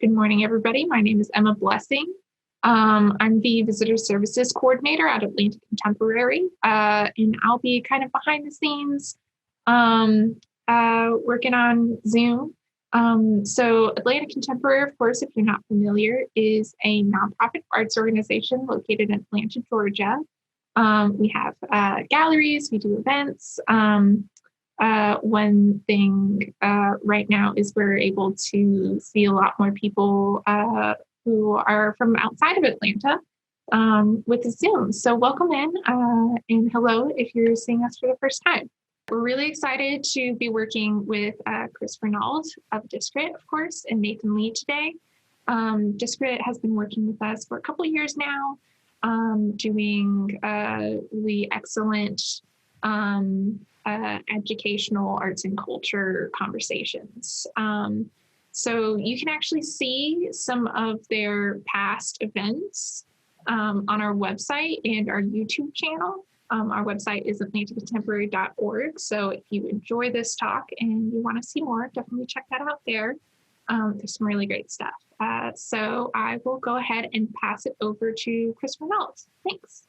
Good morning, everybody. My name is Emma Blessing. I'm the Visitor Services Coordinator at Atlanta Contemporary, and I'll be kind of behind the scenes working on Zoom. So Atlanta Contemporary, of course, if you're not familiar, is a nonprofit arts organization located in Atlanta, Georgia. We have galleries, we do events. One thing right now is we're able to see a lot more people who are from outside of Atlanta with Zoom. So welcome in and hello if you're seeing us for the first time. We're really excited to be working with Chris Renaud of Discrit, of course, and Nathan Lee today. Discrit has been working with us for a couple of years now, doing really excellent educational arts and culture conversations. So you can actually see some of their past events on our website and our YouTube channel. Our website is atlantacontemporary.org. So if you enjoy this talk and you want to see more, definitely check that out there. There's some really great stuff. So I will go ahead and pass it over to Chris Renaud. Thanks.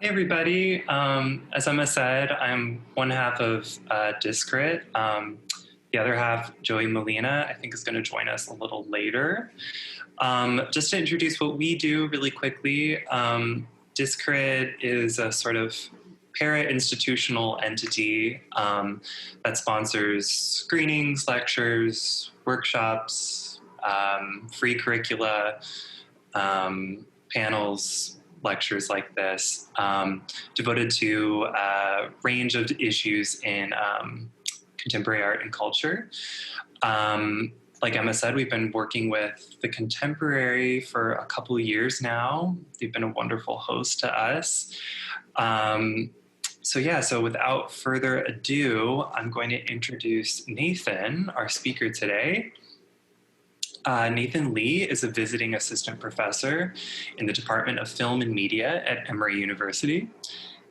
Hey everybody, as Emma said, I'm one half of Discrit. The other half, Joey Molina, I think is going to join us a little later. Just to introduce what we do really quickly, Discrit is a sort of para-institutional entity that sponsors screenings, lectures, workshops, free curricula, panels, lectures like this, devoted to a range of issues in contemporary art and culture. Like Emma said, we've been working with the Contemporary for a couple of years now. They've been a wonderful host to us. So without further ado, I'm going to introduce Nathan, our speaker today. Nathan Lee is a visiting assistant professor in the Department of Film and Media at Emory University.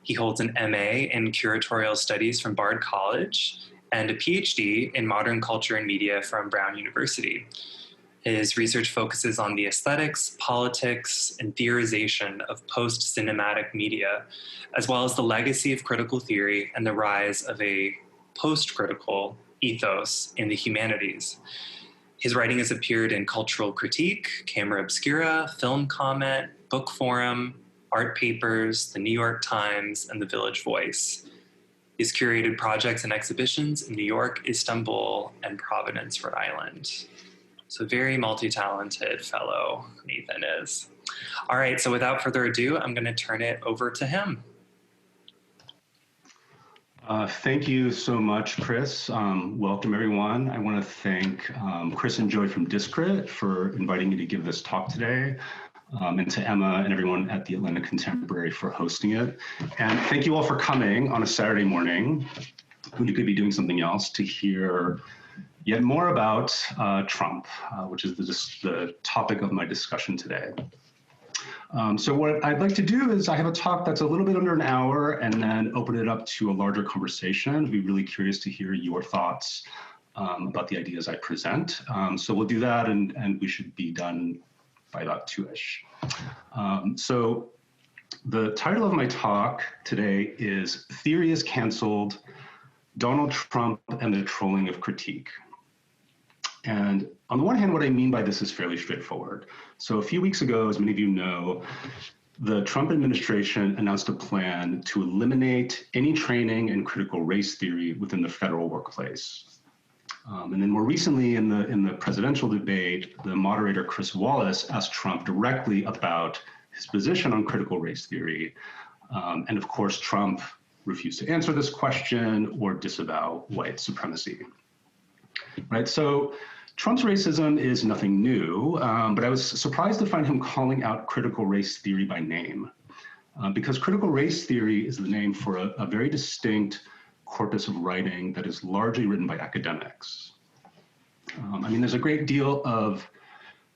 He holds an MA in curatorial studies from Bard College and a PhD in modern culture and media from Brown University. His research focuses on the aesthetics, politics, and theorization of post-cinematic media, as well as the legacy of critical theory and the rise of a post-critical ethos in the humanities. His writing has appeared in Cultural Critique, Camera Obscura, Film Comment, Book Forum, Art Papers, The New York Times, and The Village Voice. He's curated projects and exhibitions in New York, Istanbul, and Providence, Rhode Island. So very multi-talented fellow Nathan is. All right, so without further ado, I'm going to turn it over to him. Thank you so much, Chris. Welcome, everyone. I want to thank Chris and Joy from Discrit for inviting me to give this talk today, and to Emma and everyone at the Atlanta Contemporary for hosting it. And thank you all for coming on a Saturday morning when you could be doing something else to hear yet more about Trump, which is the topic of my discussion today. So what I'd like to do is I have a talk that's a little bit under an hour and then open it up to a larger conversation. I'd be really curious to hear your thoughts about the ideas I present. So we'll do that and we should be done by about 2-ish. So the title of my talk today is Theory is Canceled, Donald Trump and the Trolling of Critique. And on the one hand, what I mean by this is fairly straightforward. So a few weeks ago, as many of you know, the Trump administration announced a plan to eliminate any training in critical race theory within the federal workplace. And then more recently in the presidential debate, the moderator, Chris Wallace, asked Trump directly about his position on critical race theory. And of course, Trump refused to answer this question or disavow white supremacy. Right, so Trump's racism is nothing new, but I was surprised to find him calling out critical race theory by name, because critical race theory is the name for a very distinct corpus of writing that is largely written by academics. I mean, there's a great deal of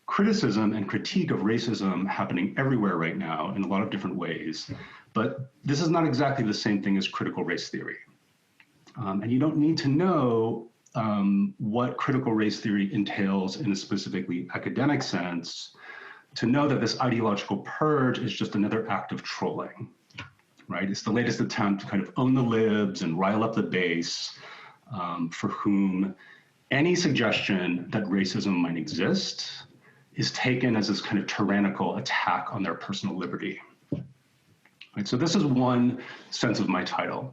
criticism and critique of racism happening everywhere right now in a lot of different ways, but this is not exactly the same thing as critical race theory. And you don't need to know what critical race theory entails in a specifically academic sense, to know that this ideological purge is just another act of trolling, right? It's the latest attempt to kind of own the libs and rile up the base, for whom any suggestion that racism might exist is taken as this kind of tyrannical attack on their personal liberty. Right, so this is one sense of my title.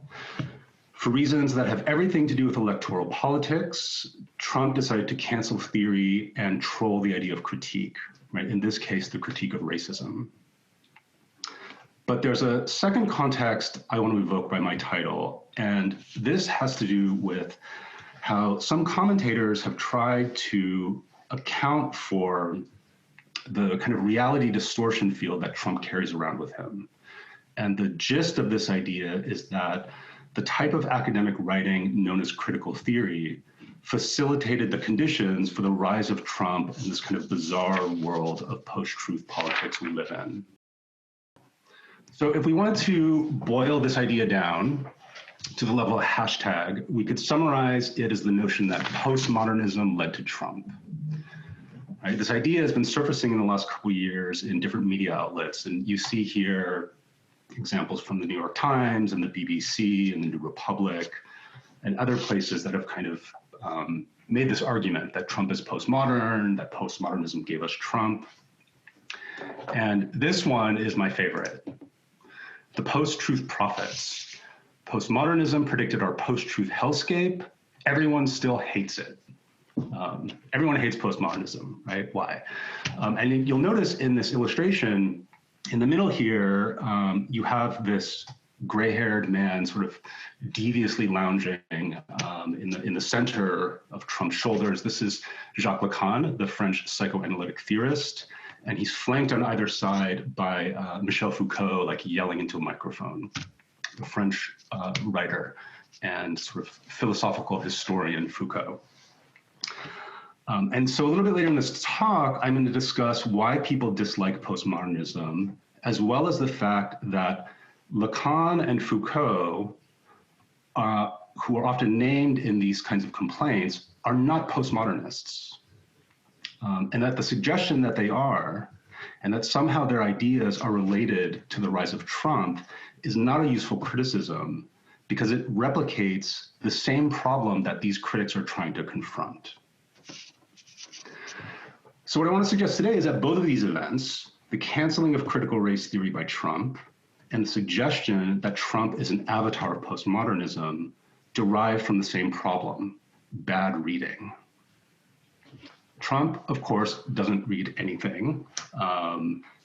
For reasons that have everything to do with electoral politics, Trump decided to cancel theory and troll the idea of critique, right? In this case, the critique of racism. But there's a second context I want to evoke by my title, and this has to do with how some commentators have tried to account for the kind of reality distortion field that Trump carries around with him. And the gist of this idea is that the type of academic writing known as critical theory facilitated the conditions for the rise of Trump in this kind of bizarre world of post-truth politics we live in. So if we wanted to boil this idea down to the level of hashtag, we could summarize it as the notion that postmodernism led to Trump. Right? This idea has been surfacing in the last couple of years in different media outlets, and you see here examples from the New York Times and the BBC and the New Republic and other places that have kind of made this argument that Trump is postmodern, that postmodernism gave us Trump. And this one is my favorite. The post-truth prophets. Postmodernism predicted our post-truth hellscape. Everyone still hates it. Everyone hates postmodernism, right? Why? And you'll notice in this illustration, in the middle here, you have this gray-haired man sort of deviously lounging in the center of Trump's shoulders. This is Jacques Lacan, the French psychoanalytic theorist, and he's flanked on either side by Michel Foucault, like yelling into a microphone, the French writer and sort of philosophical historian Foucault. And so a little bit later in this talk, I'm going to discuss why people dislike postmodernism, as well as the fact that Lacan and Foucault, who are often named in these kinds of complaints, are not postmodernists. And that the suggestion that they are, and that somehow their ideas are related to the rise of Trump, is not a useful criticism because it replicates the same problem that these critics are trying to confront. So what I want to suggest today is that both of these events, the canceling of critical race theory by Trump and the suggestion that Trump is an avatar of postmodernism, derive from the same problem: bad reading. Trump, of course, doesn't read anything.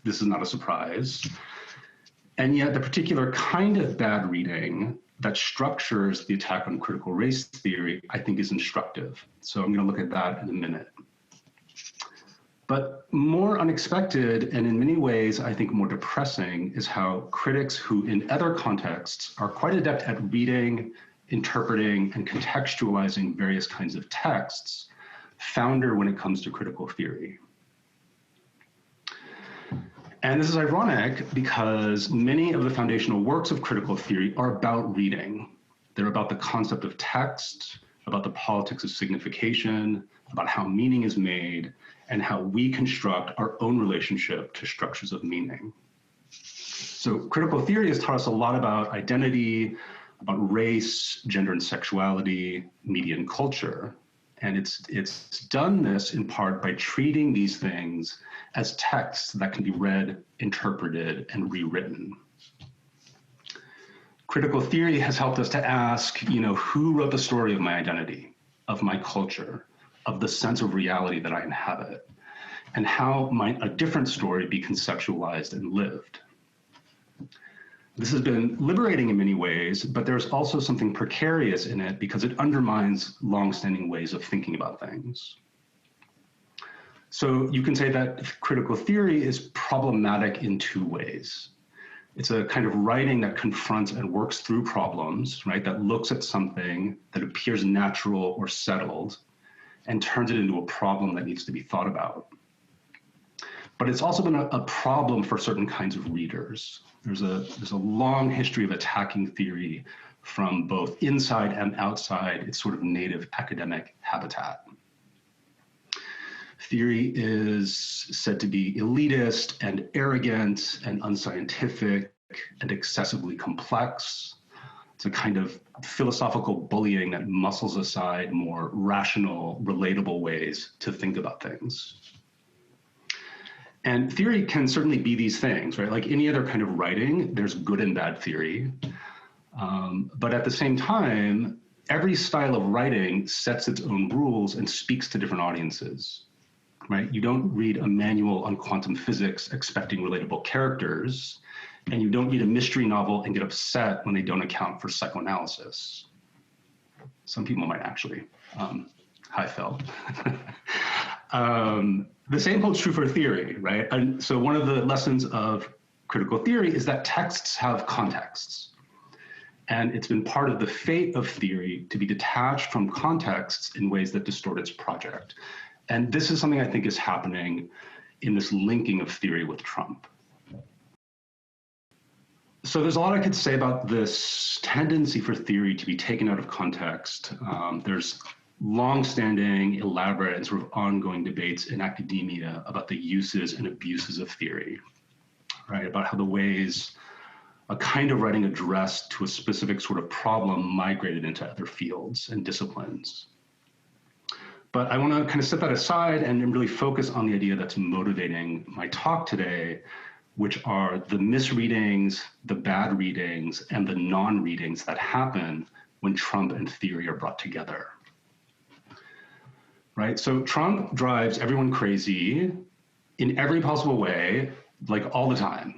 This is not a surprise. And yet the particular kind of bad reading that structures the attack on critical race theory, I think, is instructive. So I'm going to look at that in a minute. But more unexpected, and in many ways, I think more depressing, is how critics who in other contexts are quite adept at reading, interpreting, and contextualizing various kinds of texts founder when it comes to critical theory. And this is ironic because many of the foundational works of critical theory are about reading. They're about the concept of text, about the politics of signification, about how meaning is made, and how we construct our own relationship to structures of meaning. So critical theory has taught us a lot about identity, about race, gender and sexuality, media and culture. And it's done this in part by treating these things as texts that can be read, interpreted, and rewritten. Critical theory has helped us to ask, who wrote the story of my identity, of my culture, of the sense of reality that I inhabit, and how might a different story be conceptualized and lived? This has been liberating in many ways, but there's also something precarious in it because it undermines longstanding ways of thinking about things. So you can say that critical theory is problematic in two ways. It's a kind of writing that confronts and works through problems, right? That looks at something that appears natural or settled and turns it into a problem that needs to be thought about. But it's also been a problem for certain kinds of readers. There's a long history of attacking theory from both inside and outside its sort of native academic habitat. Theory is said to be elitist and arrogant and unscientific and excessively complex. It's a kind of philosophical bullying that muscles aside more rational, relatable ways to think about things. And theory can certainly be these things, right? Like any other kind of writing, there's good and bad theory. But at the same time, every style of writing sets its own rules and speaks to different audiences, right? You don't read a manual on quantum physics expecting relatable characters, and you don't read a mystery novel and get upset when they don't account for psychoanalysis. Some people might actually. Hi, Phil. The same holds true for theory, right? And so one of the lessons of critical theory is that texts have contexts. And it's been part of the fate of theory to be detached from contexts in ways that distort its project. And this is something I think is happening in this linking of theory with Trump. So there's a lot I could say about this tendency for theory to be taken out of context. There's long-standing, elaborate, and sort of ongoing debates in academia about the uses and abuses of theory, right? About how the ways a kind of writing addressed to a specific sort of problem migrated into other fields and disciplines. But I want to kind of set that aside and really focus on the idea that's motivating my talk today, which are the misreadings, the bad readings, and the non-readings that happen when Trump and theory are brought together. Right? So Trump drives everyone crazy in every possible way, like all the time.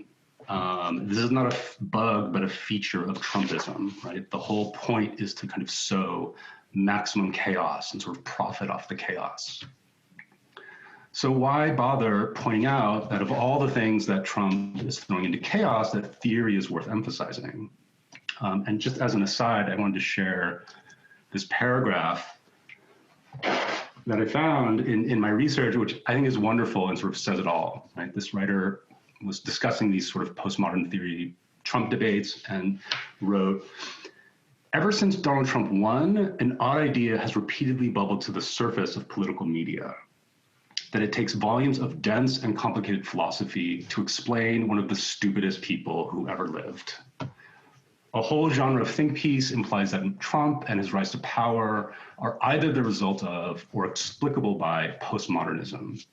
This is not a bug, but a feature of Trumpism, right? The whole point is to kind of sow maximum chaos and sort of profit off the chaos. So why bother pointing out that of all the things that Trump is throwing into chaos, that theory is worth emphasizing? And just as an aside, I wanted to share this paragraph that I found in my research, which I think is wonderful and sort of says it all, right? This writer was discussing these sort of postmodern theory Trump debates and wrote, "Ever since Donald Trump won, an odd idea has repeatedly bubbled to the surface of political media, that it takes volumes of dense and complicated philosophy to explain one of the stupidest people who ever lived. A whole genre of think piece implies that Trump and his rise to power are either the result of or explicable by postmodernism.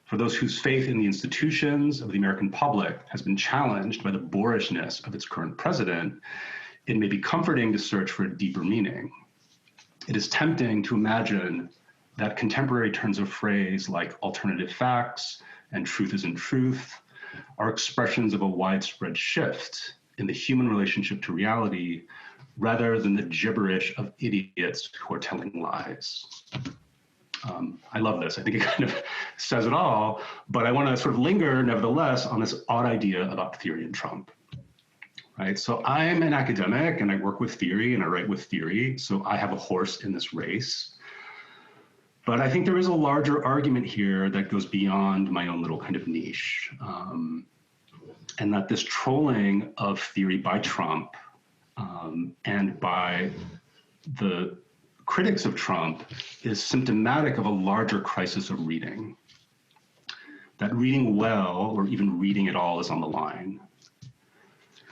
For those whose faith in the institutions of the American public has been challenged by the boorishness of its current president, it may be comforting to search for a deeper meaning. It is tempting to imagine that contemporary turns of phrase like alternative facts and truth isn't truth are expressions of a widespread shift in the human relationship to reality rather than the gibberish of idiots who are telling lies." I love this. I think it kind of says it all, but I want to sort of linger, nevertheless, on this odd idea about theory and Trump. Right? So I'm an academic and I work with theory and I write with theory, so I have a horse in this race. But I think there is a larger argument here that goes beyond my own little kind of niche. And that this trolling of theory by Trump and by the critics of Trump is symptomatic of a larger crisis of reading. That reading well, or even reading at all, is on the line.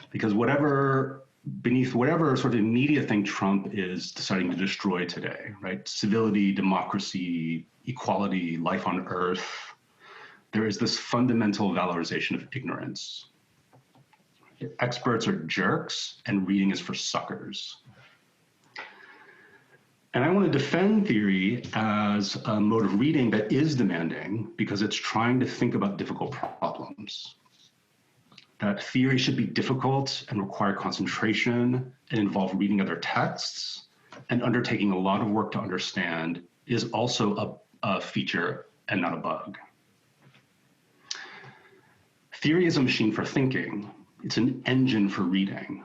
Because beneath whatever sort of immediate thing Trump is deciding to destroy today, right? Civility, democracy, equality, life on earth, there is this fundamental valorization of ignorance. Experts are jerks and reading is for suckers. And I want to defend theory as a mode of reading that is demanding because it's trying to think about difficult problems. That theory should be difficult and require concentration and involve reading other texts and undertaking a lot of work to understand is also a feature and not a bug. Theory is a machine for thinking. It's an engine for reading.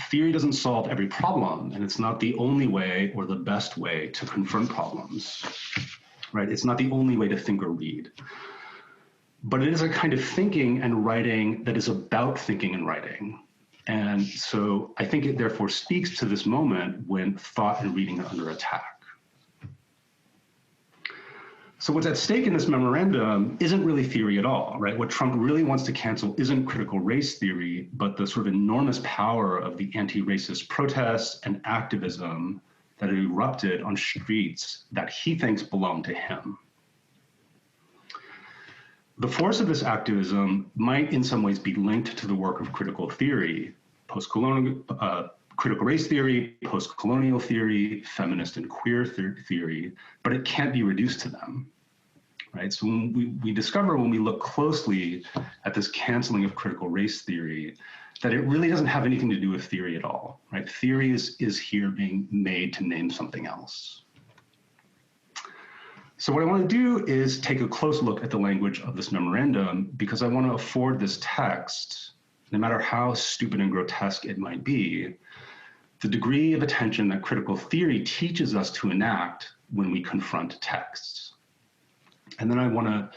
Theory doesn't solve every problem, and it's not the only way or the best way to confront problems, right? It's not the only way to think or read. But it is a kind of thinking and writing that is about thinking and writing. And so I think it therefore speaks to this moment when thought and reading are under attack. So what's at stake in this memorandum isn't really theory at all, right? What Trump really wants to cancel isn't critical race theory, but the sort of enormous power of the anti-racist protests and activism that have erupted on streets that he thinks belong to him. The force of this activism might in some ways be linked to the work of critical theory, post-colonial, critical race theory, post-colonial theory, feminist and queer theory, but it can't be reduced to them, right? So when we discover when we look closely at this canceling of critical race theory, that it really doesn't have anything to do with theory at all, right? Theory is here being made to name something else. So what I want to do is take a close look at the language of this memorandum because I want to afford this text, no matter how stupid and grotesque it might be, the degree of attention that critical theory teaches us to enact when we confront texts. And then I want to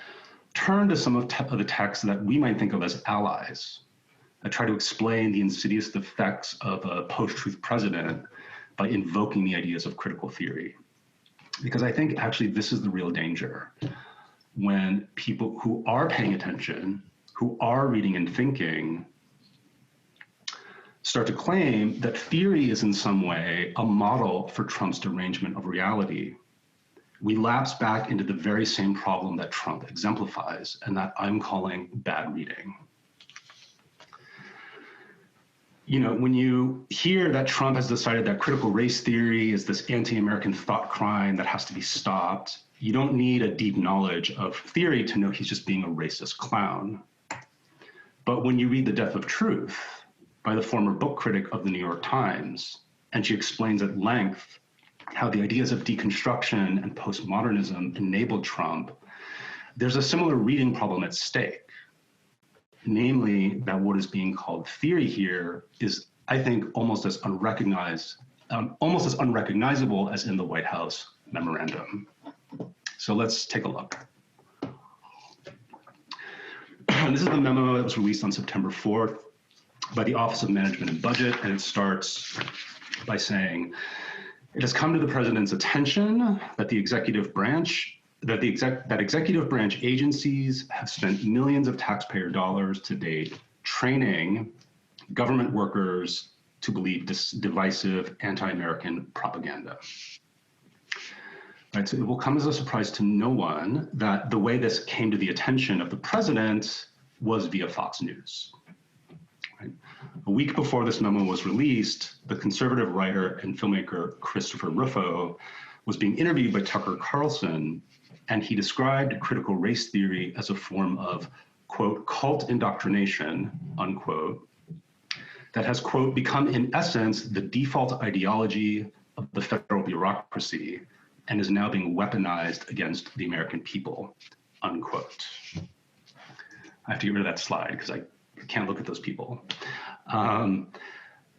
turn to some of the texts that we might think of as allies. I try to explain the insidious effects of a post-truth president by invoking the ideas of critical theory. Because I think actually this is the real danger. When people who are paying attention, who are reading and thinking, start to claim that theory is in some way a model for Trump's derangement of reality, we lapse back into the very same problem that Trump exemplifies and that I'm calling bad reading. You know, when you hear that Trump has decided that critical race theory is this anti-American thought crime that has to be stopped, you don't need a deep knowledge of theory to know he's just being a racist clown. But when you read The Death of Truth by the former book critic of the New York Times, and she explains at length how the ideas of deconstruction and postmodernism enabled Trump, there's a similar reading problem at stake. Namely, that what is being called theory here is, I think, almost as unrecognizable as in the White House memorandum. So let's take a look. This is the memo that was released on September 4th by the Office of Management and Budget, and it starts by saying, it has come to the president's attention that the executive branch agencies have spent millions of taxpayer dollars to date training government workers to believe divisive anti-American propaganda. Right, so it will come as a surprise to no one that the way this came to the attention of the president was via Fox News. Right? A week before this memo was released, the conservative writer and filmmaker Christopher Rufo was being interviewed by Tucker Carlson, and he described critical race theory as a form of, quote, cult indoctrination, unquote, that has, quote, become in essence the default ideology of the federal bureaucracy and is now being weaponized against the American people, unquote. I have to get rid of that slide because I can't look at those people.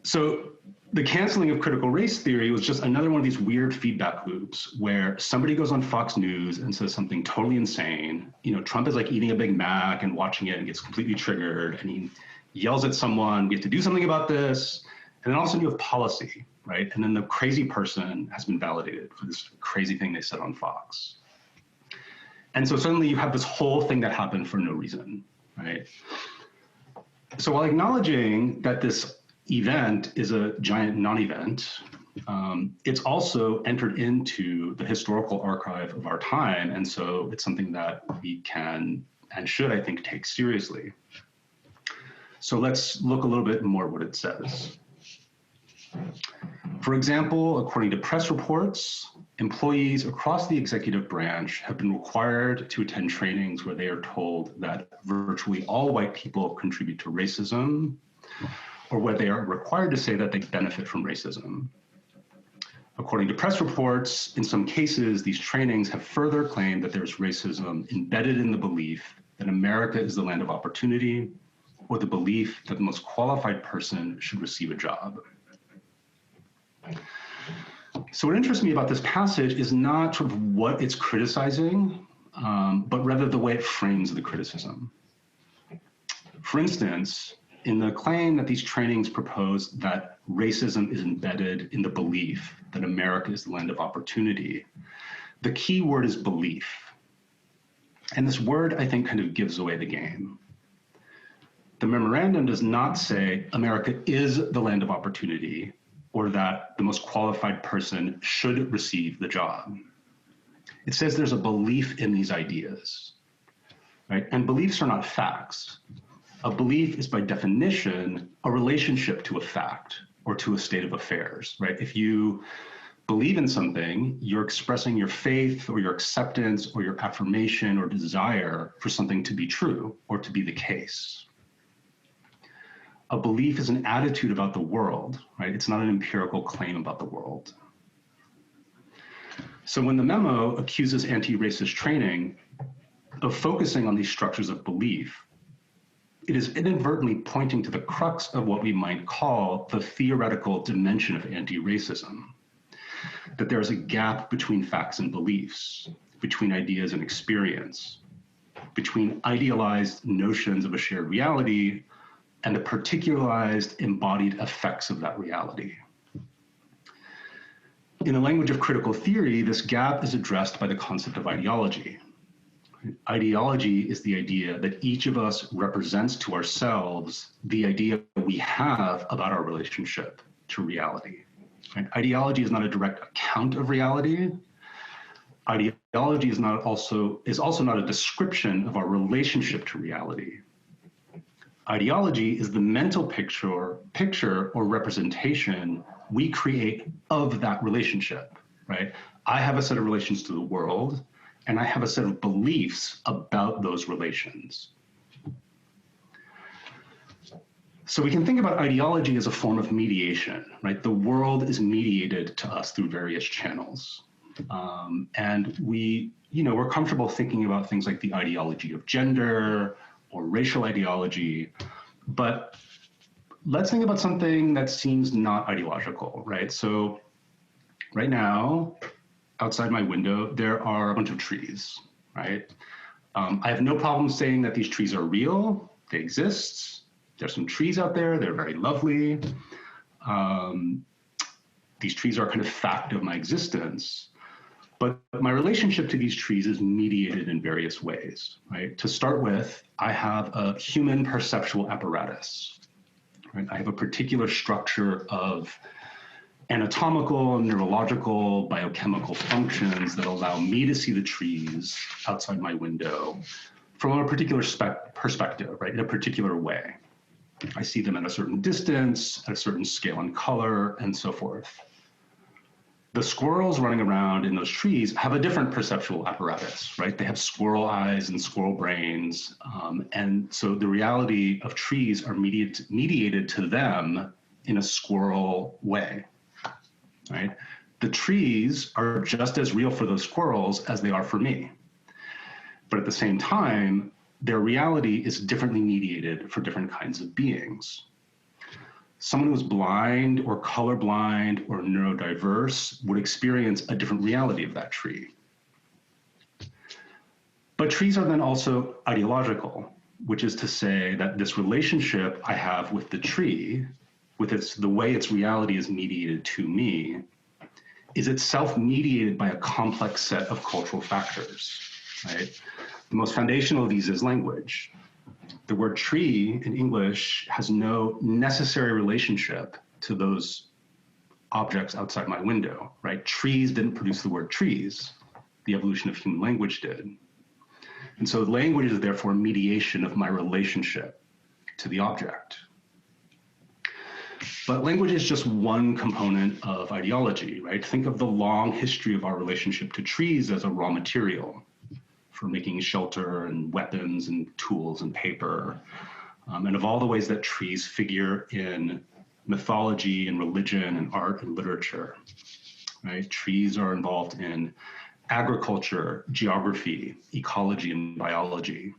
So the canceling of critical race theory was just another one of these weird feedback loops where somebody goes on Fox News and says something totally insane. You know, Trump is like eating a Big Mac and watching it and gets completely triggered and he yells at someone, we have to do something about this. And then all of a sudden you have policy, right? And then the crazy person has been validated for this crazy thing they said on Fox. And so suddenly you have this whole thing that happened for no reason, right? So while acknowledging that this event is a giant non-event, it's also entered into the historical archive of our time. And so it's something that we can and should, I think, take seriously. So let's look a little bit more at what it says. For example, according to press reports, employees across the executive branch have been required to attend trainings where they are told that virtually all white people contribute to racism, or where they are required to say that they benefit from racism. According to press reports, in some cases, these trainings have further claimed that there's racism embedded in the belief that America is the land of opportunity, or the belief that the most qualified person should receive a job. So what interests me about this passage is not sort of what it's criticizing, but rather the way it frames the criticism. For instance, in the claim that these trainings propose that racism is embedded in the belief that America is the land of opportunity, the key word is belief. And this word, I think, kind of gives away the game. The memorandum does not say America is the land of opportunity or that the most qualified person should receive the job. It says there's a belief in these ideas, right? And beliefs are not facts. A belief is by definition a relationship to a fact or to a state of affairs, right? If you believe in something, you're expressing your faith or your acceptance or your affirmation or desire for something to be true or to be the case. A belief is an attitude about the world, right? It's not an empirical claim about the world. So when the memo accuses anti-racist training of focusing on these structures of belief, it is inadvertently pointing to the crux of what we might call the theoretical dimension of anti-racism, that there is a gap between facts and beliefs, between ideas and experience, between idealized notions of a shared reality and the particularized embodied effects of that reality. In the language of critical theory, this gap is addressed by the concept of ideology. Ideology is the idea that each of us represents to ourselves the idea we have about our relationship to reality. Right? Ideology is not a direct account of reality. Ideology is also not a description of our relationship to reality. Ideology is the mental picture or representation we create of that relationship, right? I have a set of relations to the world, and I have a set of beliefs about those relations. So we can think about ideology as a form of mediation, right? The world is mediated to us through various channels. And we're comfortable thinking about things like the ideology of gender or racial ideology, but let's think about something that seems not ideological, right? So right now, outside my window, there are a bunch of trees, right? I have no problem saying that these trees are real, they exist. There's some trees out there, they're very lovely. These trees are kind of fact of my existence. But my relationship to these trees is mediated in various ways, right? To start with, I have a human perceptual apparatus, right? I have a particular structure of anatomical, neurological, biochemical functions that allow me to see the trees outside my window from a particular perspective, right? In a particular way. I see them at a certain distance, at a certain scale and color, and so forth. The squirrels running around in those trees have a different perceptual apparatus, right? They have squirrel eyes and squirrel brains. And so the reality of trees are mediated to them in a squirrel way, right? The trees are just as real for those squirrels as they are for me. But at the same time, their reality is differently mediated for different kinds of beings. Someone who's blind or colorblind or neurodiverse would experience a different reality of that tree. But trees are then also ideological, which is to say that this relationship I have with the tree, with the way its reality is mediated to me, is itself mediated by a complex set of cultural factors, right? The most foundational of these is language. The word tree in English has no necessary relationship to those objects outside my window, right? Trees didn't produce the word trees. The evolution of human language did. And so language is therefore a mediation of my relationship to the object. But language is just one component of ideology, right? Think of the long history of our relationship to trees as a raw material for making shelter and weapons and tools and paper, and of all the ways that trees figure in mythology and religion and art and literature, right? Trees are involved in agriculture, geography, ecology, and biology,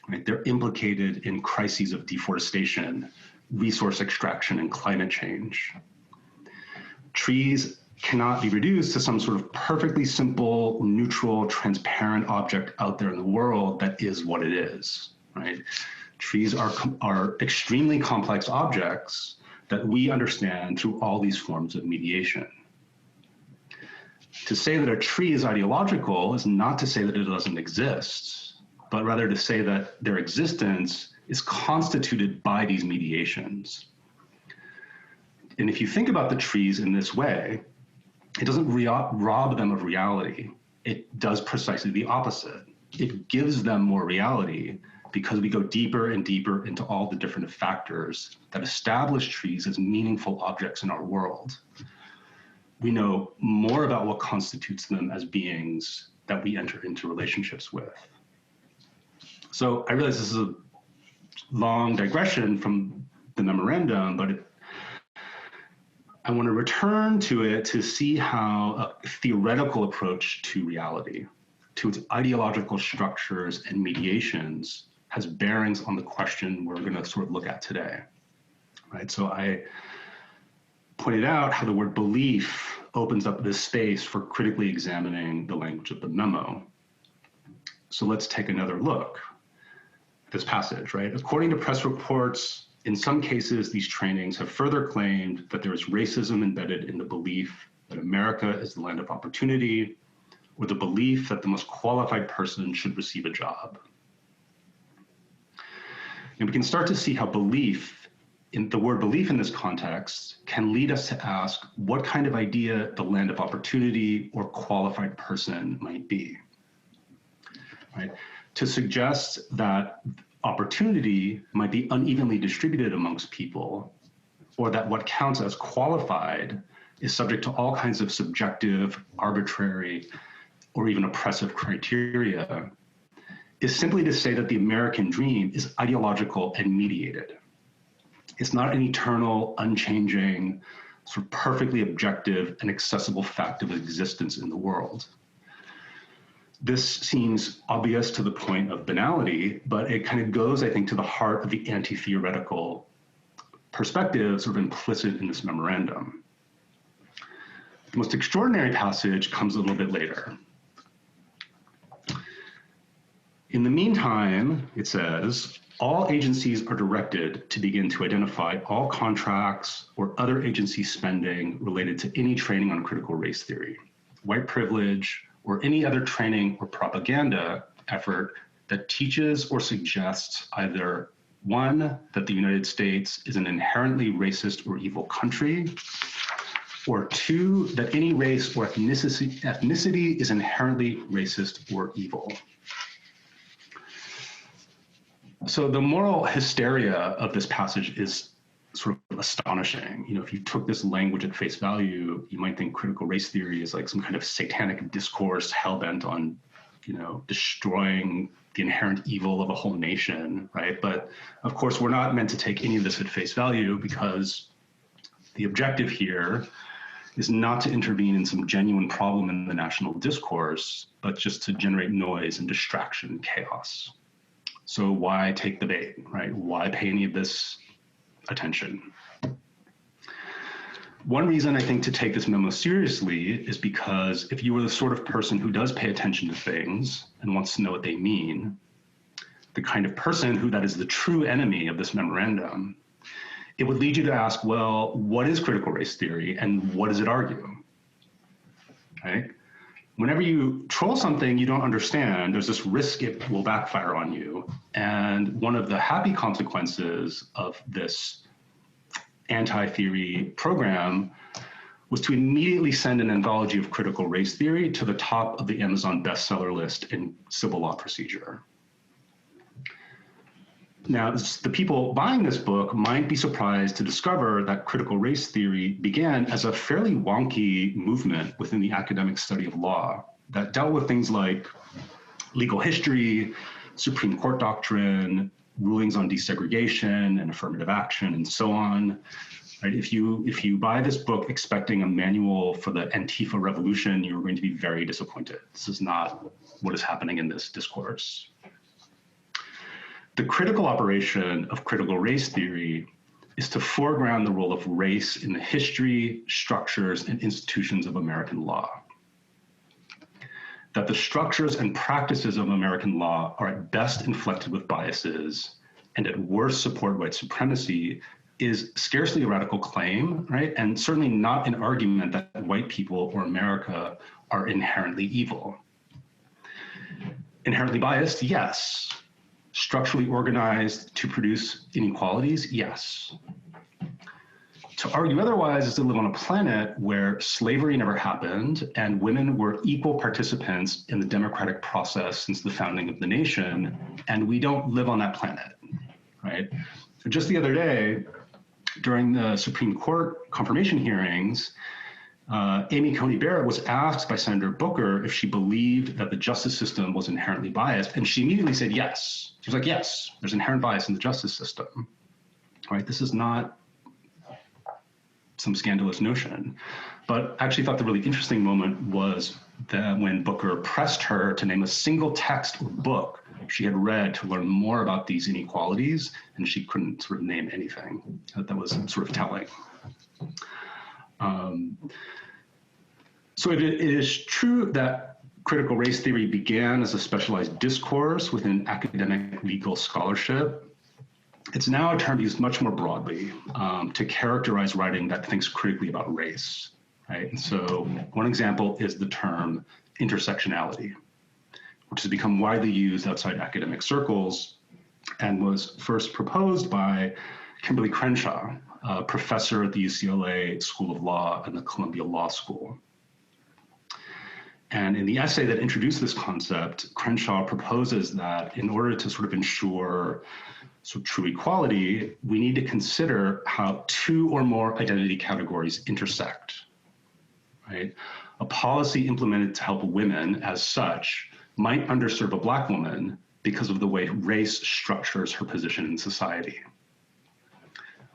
right? They're implicated in crises of deforestation, resource extraction, and climate change. Trees cannot be reduced to some sort of perfectly simple, neutral, transparent object out there in the world that is what it is, right? Trees are extremely complex objects that we understand through all these forms of mediation. To say that a tree is ideological is not to say that it doesn't exist, but rather to say that their existence is constituted by these mediations. And if you think about the trees in this way, it doesn't rob them of reality. It does precisely the opposite. It gives them more reality because we go deeper and deeper into all the different factors that establish trees as meaningful objects in our world. We know more about what constitutes them as beings that we enter into relationships with. So I realize this is a long digression from the memorandum, but I want to return to it to see how a theoretical approach to reality, to its ideological structures and mediations, has bearings on the question we're going to sort of look at today. Right? So I pointed out how the word belief opens up this space for critically examining the language of the memo. So let's take another look at this passage, right? According to press reports, in some cases, these trainings have further claimed that there is racism embedded in the belief that America is the land of opportunity, or the belief that the most qualified person should receive a job. And we can start to see how belief, in the word belief in this context, can lead us to ask what kind of idea the land of opportunity or qualified person might be. Right? To suggest that opportunity might be unevenly distributed amongst people, or that what counts as qualified is subject to all kinds of subjective, arbitrary, or even oppressive criteria, is simply to say that the American dream is ideological and mediated. It's not an eternal, unchanging, sort of perfectly objective and accessible fact of existence in the world. This seems obvious to the point of banality, but it kind of goes, I think, to the heart of the anti-theoretical perspective sort of implicit in this memorandum. The most extraordinary passage comes a little bit later. In the meantime, it says, all agencies are directed to begin to identify all contracts or other agency spending related to any training on critical race theory, white privilege, or any other training or propaganda effort that teaches or suggests either, one, that the United States is an inherently racist or evil country, or two, that any race or ethnicity is inherently racist or evil. So the moral hysteria of this passage is sort of astonishing. You know, if you took this language at face value, you might think critical race theory is like some kind of satanic discourse hell-bent on, you know, destroying the inherent evil of a whole nation, right? But of course, we're not meant to take any of this at face value because the objective here is not to intervene in some genuine problem in the national discourse, but just to generate noise and distraction and chaos. So why take the bait, right? Why pay any of this attention? One reason I think to take this memo seriously is because if you were the sort of person who does pay attention to things and wants to know what they mean, the kind of person who that is the true enemy of this memorandum, it would lead you to ask, well, what is critical race theory and what does it argue, right? Whenever you troll something you don't understand, there's this risk it will backfire on you. And one of the happy consequences of this anti-theory program was to immediately send an anthology of critical race theory to the top of the Amazon bestseller list in civil law procedure. Now, the people buying this book might be surprised to discover that critical race theory began as a fairly wonky movement within the academic study of law that dealt with things like legal history, Supreme Court doctrine, rulings on desegregation and affirmative action, and so on. Right? If you buy this book expecting a manual for the Antifa revolution, you're going to be very disappointed. This is not what is happening in this discourse. The critical operation of critical race theory is to foreground the role of race in the history, structures, and institutions of American law. That the structures and practices of American law are at best inflected with biases, and at worst support white supremacy is scarcely a radical claim, right? And certainly not an argument that white people or America are inherently evil. Inherently biased, yes. Structurally organized to produce inequalities, yes. To argue otherwise is to live on a planet where slavery never happened and women were equal participants in the democratic process since the founding of the nation, and we don't live on that planet, right? So just the other day, during the Supreme Court confirmation hearings, Amy Coney Barrett was asked by Senator Booker if she believed that the justice system was inherently biased, and she immediately said yes. She was like, yes, there's inherent bias in the justice system, right? This is not some scandalous notion. But I actually thought the really interesting moment was that when Booker pressed her to name a single text or book she had read to learn more about these inequalities, and she couldn't sort of name anything. That was sort of telling. So it is true that critical race theory began as a specialized discourse within academic legal scholarship. It's now a term used much more broadly to characterize writing that thinks critically about race, right? And so one example is the term intersectionality, which has become widely used outside academic circles and was first proposed by Kimberly Crenshaw, a professor at the UCLA School of Law and the Columbia Law School. And in the essay that introduced this concept, Crenshaw proposes that in order to sort of ensure true equality, we need to consider how two or more identity categories intersect, right? A policy implemented to help women as such might underserve a Black woman because of the way race structures her position in society.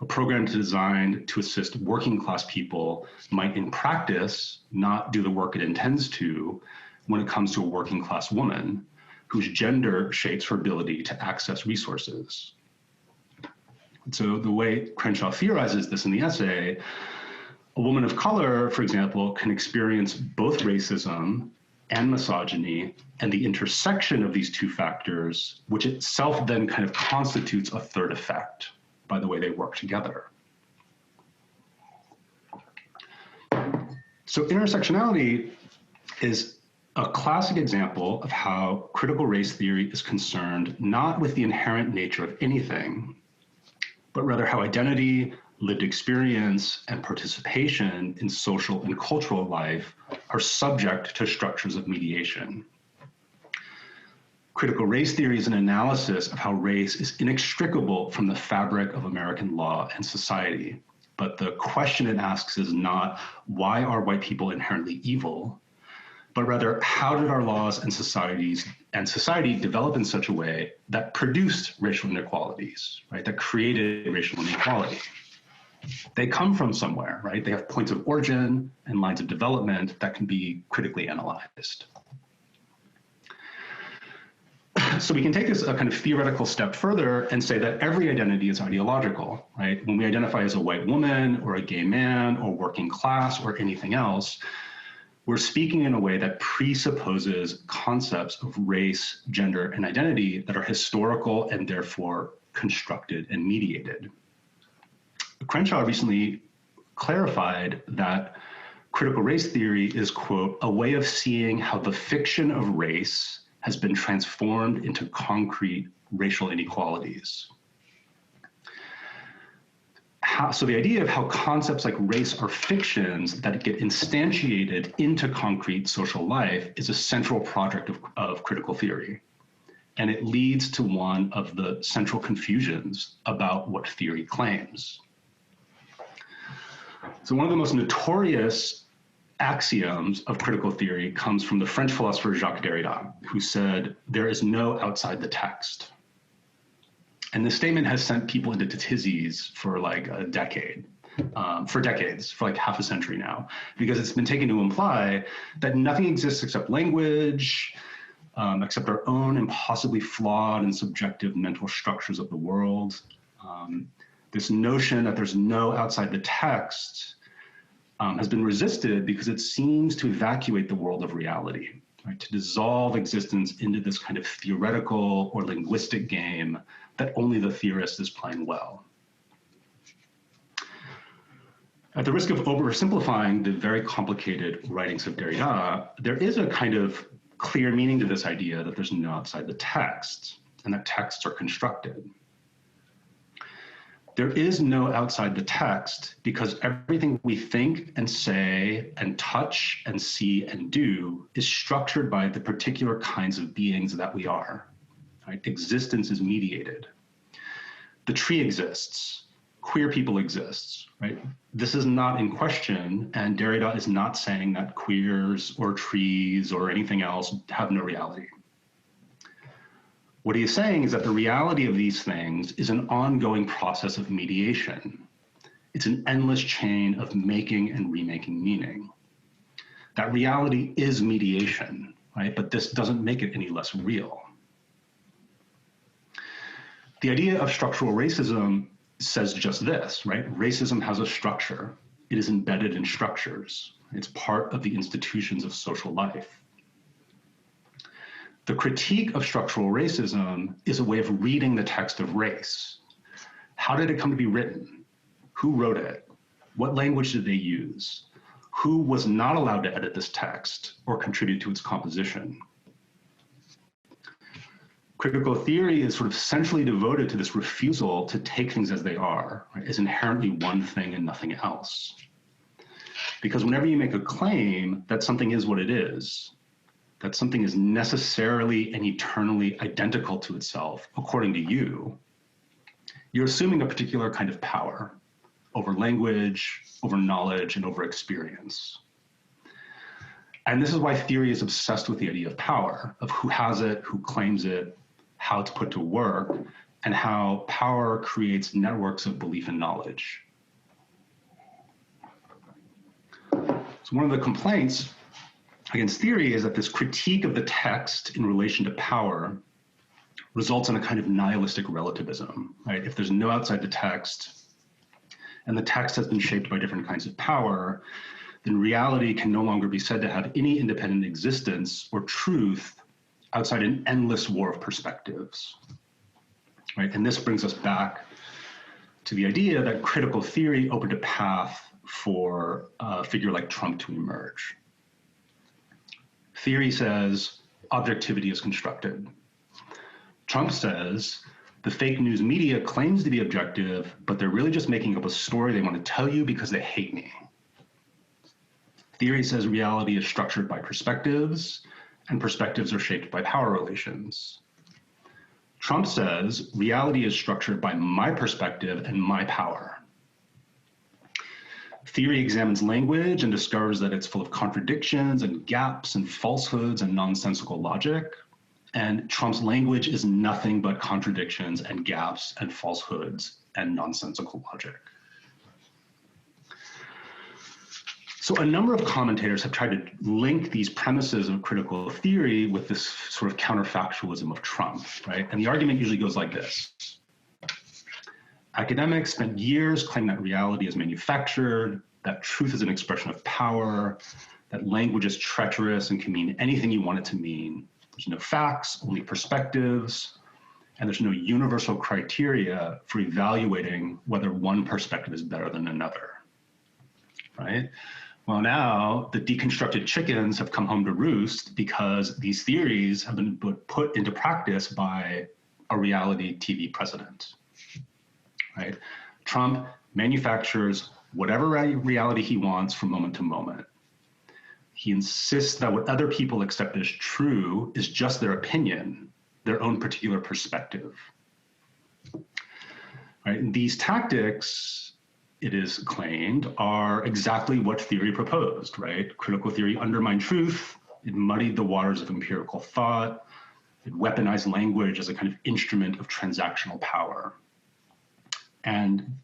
A program designed to assist working class people might in practice not do the work it intends to when it comes to a working class woman whose gender shapes her ability to access resources. So the way Crenshaw theorizes this in the essay, a woman of color, for example, can experience both racism and misogyny and the intersection of these two factors, which itself then kind of constitutes a third effect by the way they work together. So intersectionality is a classic example of how critical race theory is concerned not with the inherent nature of anything, but rather how identity, lived experience, and participation in social and cultural life are subject to structures of mediation. Critical race theory is an analysis of how race is inextricable from the fabric of American law and society. But the question it asks is not, why are white people inherently evil? But rather, how did our laws and society develop in such a way that produced racial inequalities, right? That created racial inequality. They come from somewhere, right? They have points of origin and lines of development that can be critically analyzed. So we can take this a kind of theoretical step further and say that every identity is ideological, right? When we identify as a white woman or a gay man or working class or anything else, we're speaking in a way that presupposes concepts of race, gender, and identity that are historical and therefore constructed and mediated. Crenshaw recently clarified that critical race theory is, quote, a way of seeing how the fiction of race has been transformed into concrete racial inequalities. So the idea of how concepts like race are fictions that get instantiated into concrete social life is a central project of critical theory. And it leads to one of the central confusions about what theory claims. So one of the most notorious axioms of critical theory comes from the French philosopher Jacques Derrida, who said, there is no outside the text. And this statement has sent people into tizzies for like a decade, for like half a century now, because it's been taken to imply that nothing exists except language, except our own impossibly flawed and subjective mental structures of the world. This notion that there's no outside the text has been resisted because it seems to evacuate the world of reality. right? To dissolve existence into this kind of theoretical or linguistic game that only the theorist is playing well. At the risk of oversimplifying the very complicated writings of Derrida, there is a kind of clear meaning to this idea that there's no outside the text, and that texts are constructed. There is no outside the text because everything we think and say and touch and see and do is structured by the particular kinds of beings that we are. Right? Existence is mediated. The tree exists. Queer people exists. Right? This is not in question, and Derrida is not saying that queers or trees or anything else have no reality. What he is saying is that the reality of these things is an ongoing process of mediation. It's an endless chain of making and remaking meaning. That reality is mediation, right? But this doesn't make it any less real. The idea of structural racism says just this, right? Racism has a structure. It is embedded in structures. It's part of the institutions of social life. The critique of structural racism is a way of reading the text of race. How did it come to be written? Who wrote it? What language did they use? Who was not allowed to edit this text or contribute to its composition? Critical theory is sort of centrally devoted to this refusal to take things as they are, right, as inherently one thing and nothing else. Because whenever you make a claim that something is what it is, that something is necessarily and eternally identical to itself, according to you, you're assuming a particular kind of power over language, over knowledge, and over experience. And this is why theory is obsessed with the idea of power, of who has it, who claims it, how it's put to work, and how power creates networks of belief and knowledge. So one of the complaints against theory is that this critique of the text in relation to power results in a kind of nihilistic relativism, right? If there's no outside the text and the text has been shaped by different kinds of power, then reality can no longer be said to have any independent existence or truth outside an endless war of perspectives, right? And this brings us back to the idea that critical theory opened a path for a figure like Trump to emerge. Theory says objectivity is constructed. Trump says the fake news media claims to be objective, but they're really just making up a story they want to tell you because they hate me. Theory says reality is structured by perspectives, and perspectives are shaped by power relations. Trump says reality is structured by my perspective and my power. Theory examines language and discovers that it's full of contradictions and gaps and falsehoods and nonsensical logic. And Trump's language is nothing but contradictions and gaps and falsehoods and nonsensical logic. So a number of commentators have tried to link these premises of critical theory with this sort of counterfactualism of Trump, right? And the argument usually goes like this. Academics spent years claiming that reality is manufactured, that truth is an expression of power, that language is treacherous and can mean anything you want it to mean. There's no facts, only perspectives, and there's no universal criteria for evaluating whether one perspective is better than another, right? Well, now the deconstructed chickens have come home to roost because these theories have been put into practice by a reality TV president. Right? Trump manufactures whatever reality he wants from moment to moment. He insists that what other people accept as true is just their opinion, their own particular perspective. Right? And these tactics, it is claimed, are exactly what theory proposed, right? Critical theory undermined truth, it muddied the waters of empirical thought, it weaponized language as a kind of instrument of transactional power. And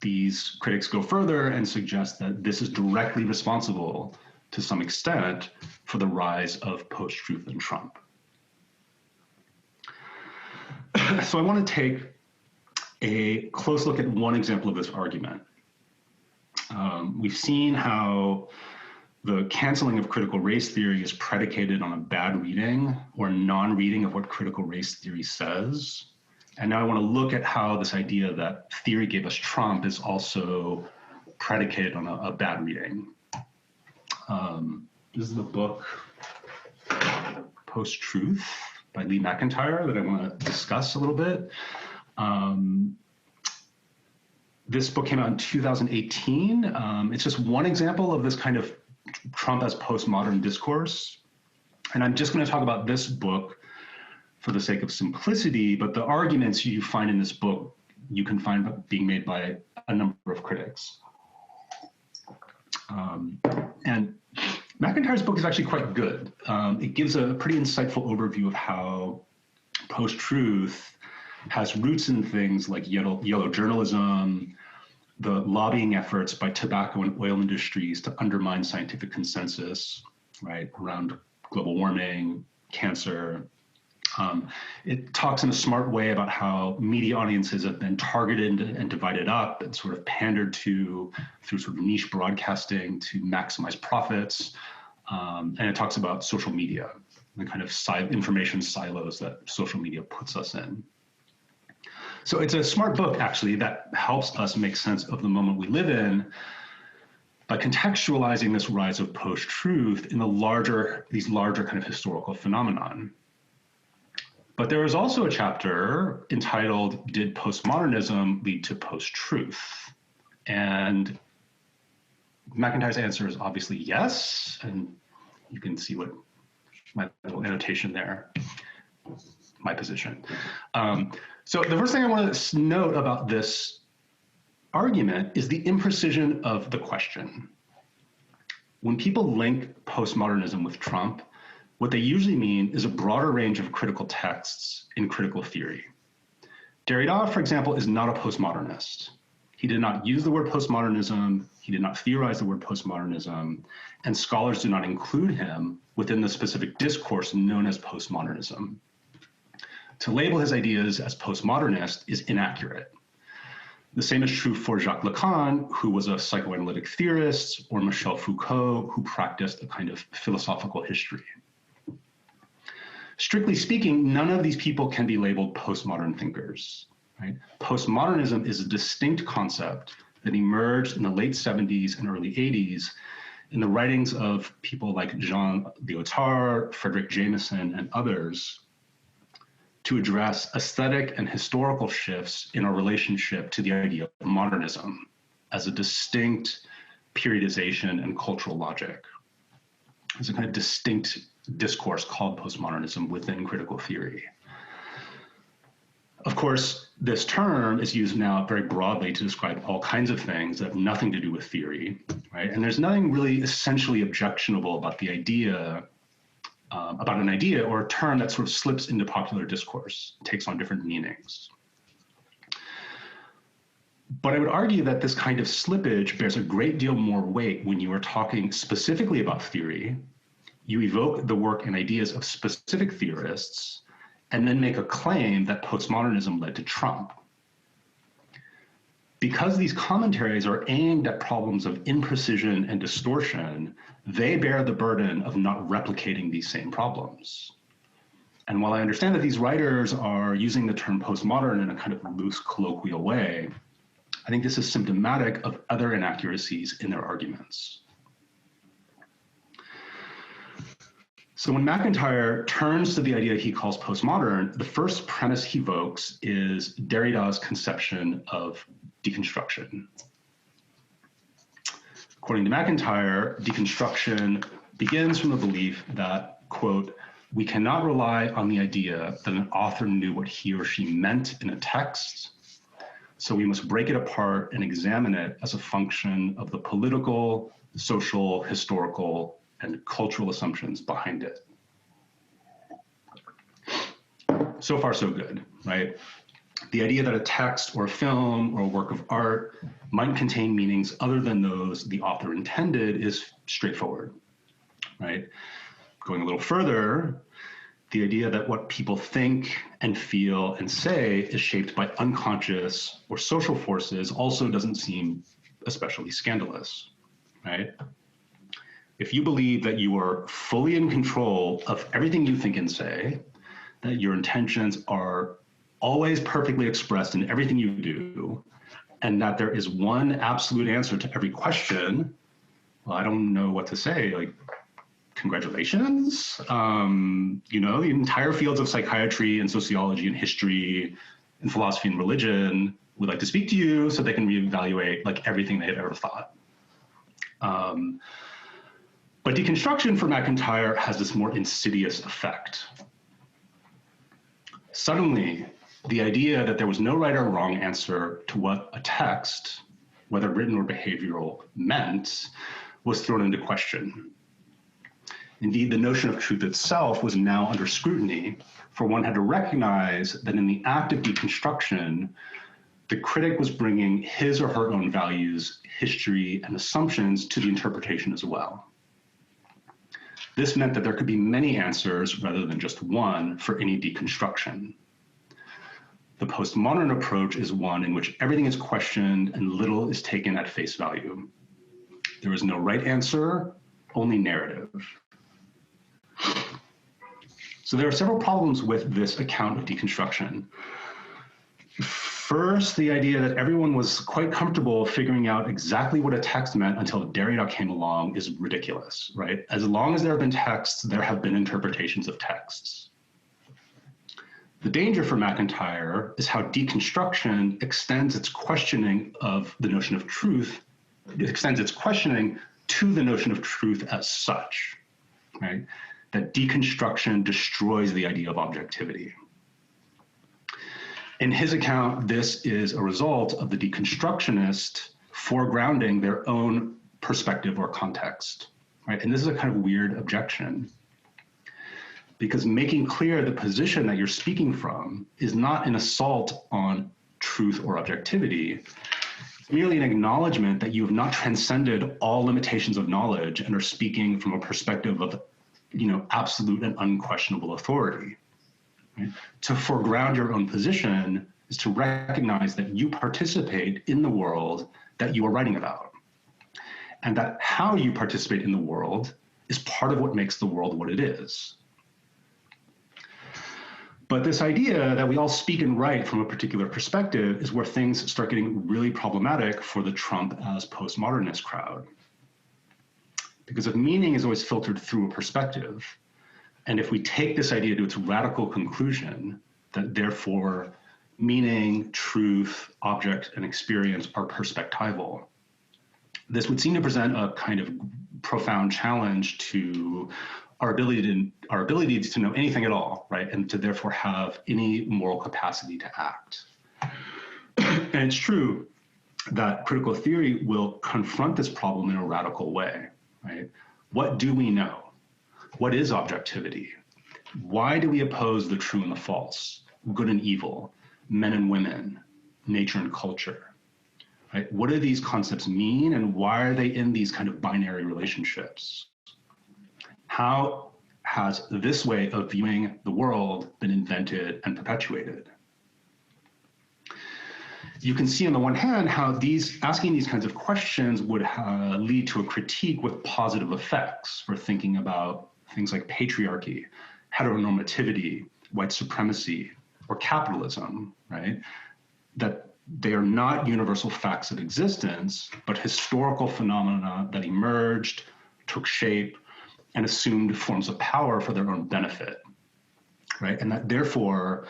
these critics go further and suggest that this is directly responsible to some extent for the rise of post-truth and Trump. So I want to take a close look at one example of this argument. We've seen how the canceling of critical race theory is predicated on a bad reading or non-reading of what critical race theory says. And now I want to look at how this idea that theory gave us Trump is also predicated on a bad reading. This is the book Post-Truth by Lee McIntyre that I want to discuss a little bit. This book came out in 2018. It's just one example of this kind of Trump as postmodern discourse. And I'm just going to talk about this book for the sake of simplicity, but the arguments you find in this book, you can find being made by a number of critics. And McIntyre's book is actually quite good. It gives a pretty insightful overview of how post-truth has roots in things like yellow journalism, the lobbying efforts by tobacco and oil industries to undermine scientific consensus, right, around global warming, cancer. It talks in a smart way about how media audiences have been targeted and divided up and sort of pandered to through sort of niche broadcasting to maximize profits. And it talks about social media, the kind of information silos that social media puts us in. So it's a smart book, actually, that helps us make sense of the moment we live in by contextualizing this rise of post-truth in these larger kind of historical phenomenon. But there is also a chapter entitled, Did Postmodernism Lead to Post-Truth? And McIntyre's answer is obviously yes, and you can see what my little annotation there, my position. So the first thing I want to note about this argument is the imprecision of the question. When people link postmodernism with Trump, what they usually mean is a broader range of critical texts in critical theory. Derrida, for example, is not a postmodernist. He did not use the word postmodernism, he did not theorize the word postmodernism, and scholars do not include him within the specific discourse known as postmodernism. To label his ideas as postmodernist is inaccurate. The same is true for Jacques Lacan, who was a psychoanalytic theorist, or Michel Foucault, who practiced a kind of philosophical history. Strictly speaking, none of these people can be labeled postmodern thinkers. Right? Postmodernism is a distinct concept that emerged in the late 70s and early 80s in the writings of people like Jean Lyotard, Frederick Jameson, and others to address aesthetic and historical shifts in our relationship to the idea of modernism as a distinct periodization and cultural logic. There's a kind of distinct discourse called postmodernism within critical theory. Of course, this term is used now very broadly to describe all kinds of things that have nothing to do with theory, right? And there's nothing really essentially objectionable about the idea, about an idea or a term that sort of slips into popular discourse, takes on different meanings. But I would argue that this kind of slippage bears a great deal more weight when you are talking specifically about theory. You evoke the work and ideas of specific theorists, and then make a claim that postmodernism led to Trump. Because these commentaries are aimed at problems of imprecision and distortion, they bear the burden of not replicating these same problems. And while I understand that these writers are using the term postmodern in a kind of loose colloquial way, I think this is symptomatic of other inaccuracies in their arguments. So when McIntyre turns to the idea he calls postmodern, the first premise he evokes is Derrida's conception of deconstruction. According to McIntyre, deconstruction begins from the belief that, quote, we cannot rely on the idea that an author knew what he or she meant in a text, so we must break it apart and examine it as a function of the political, social, historical, and cultural assumptions behind it. So far, so good, right? The idea that a text or a film or a work of art might contain meanings other than those the author intended is straightforward, right? Going a little further, the idea that what people think and feel and say is shaped by unconscious or social forces also doesn't seem especially scandalous, right? if you believe that you are fully in control of everything you think and say, that your intentions are always perfectly expressed in everything you do, and that there is one absolute answer to every question, well, I don't know what to say. Like, congratulations. You know, the entire fields of psychiatry and sociology and history and philosophy and religion would like to speak to you so they can reevaluate like everything they had ever thought. But deconstruction for McIntyre has this more insidious effect. Suddenly, the idea that there was no right or wrong answer to what a text, whether written or behavioral, meant was thrown into question. Indeed, the notion of truth itself was now under scrutiny, for one had to recognize that in the act of deconstruction, the critic was bringing his or her own values, history, and assumptions to the interpretation as well. This meant that there could be many answers rather than just one for any deconstruction. The postmodern approach is one in which everything is questioned and little is taken at face value. There is no right answer, only narrative. So there are several problems with this account of deconstruction. First, the idea that everyone was quite comfortable figuring out exactly what a text meant until Derrida came along is ridiculous, right? As long as there have been texts, there have been interpretations of texts. The danger for McIntyre is how deconstruction extends its questioning of the notion of truth. It extends its questioning to the notion of truth as such, right? That deconstruction destroys the idea of objectivity. In his account, this is a result of the deconstructionist foregrounding their own perspective or context, right? And this is a kind of weird objection, because making clear the position that you're speaking from is not an assault on truth or objectivity. It's merely an acknowledgement that you have not transcended all limitations of knowledge and are speaking from a perspective of, you know, absolute and unquestionable authority. Right? To foreground your own position is to recognize that you participate in the world that you are writing about, and that how you participate in the world is part of what makes the world what it is. But this idea that we all speak and write from a particular perspective is where things start getting really problematic for the Trump as postmodernist crowd. Because if meaning is always filtered through a perspective, and if we take this idea to its radical conclusion, that therefore meaning, truth, object, and experience are perspectival, this would seem to present a kind of profound challenge to our ability to know anything at all, right? And to therefore have any moral capacity to act. And it's true that critical theory will confront this problem in a radical way, right? What do we know? What is objectivity? Why do we oppose the true and the false, good and evil, men and women, nature and culture? Right? What do these concepts mean, and why are they in these kind of binary relationships? How has this way of viewing the world been invented and perpetuated? You can see on the one hand how asking these kinds of questions would lead to a critique with positive effects for thinking about things like patriarchy, heteronormativity, white supremacy, or capitalism, right? That they are not universal facts of existence, but historical phenomena that emerged, took shape, and assumed forms of power for their own benefit, right? And that therefore,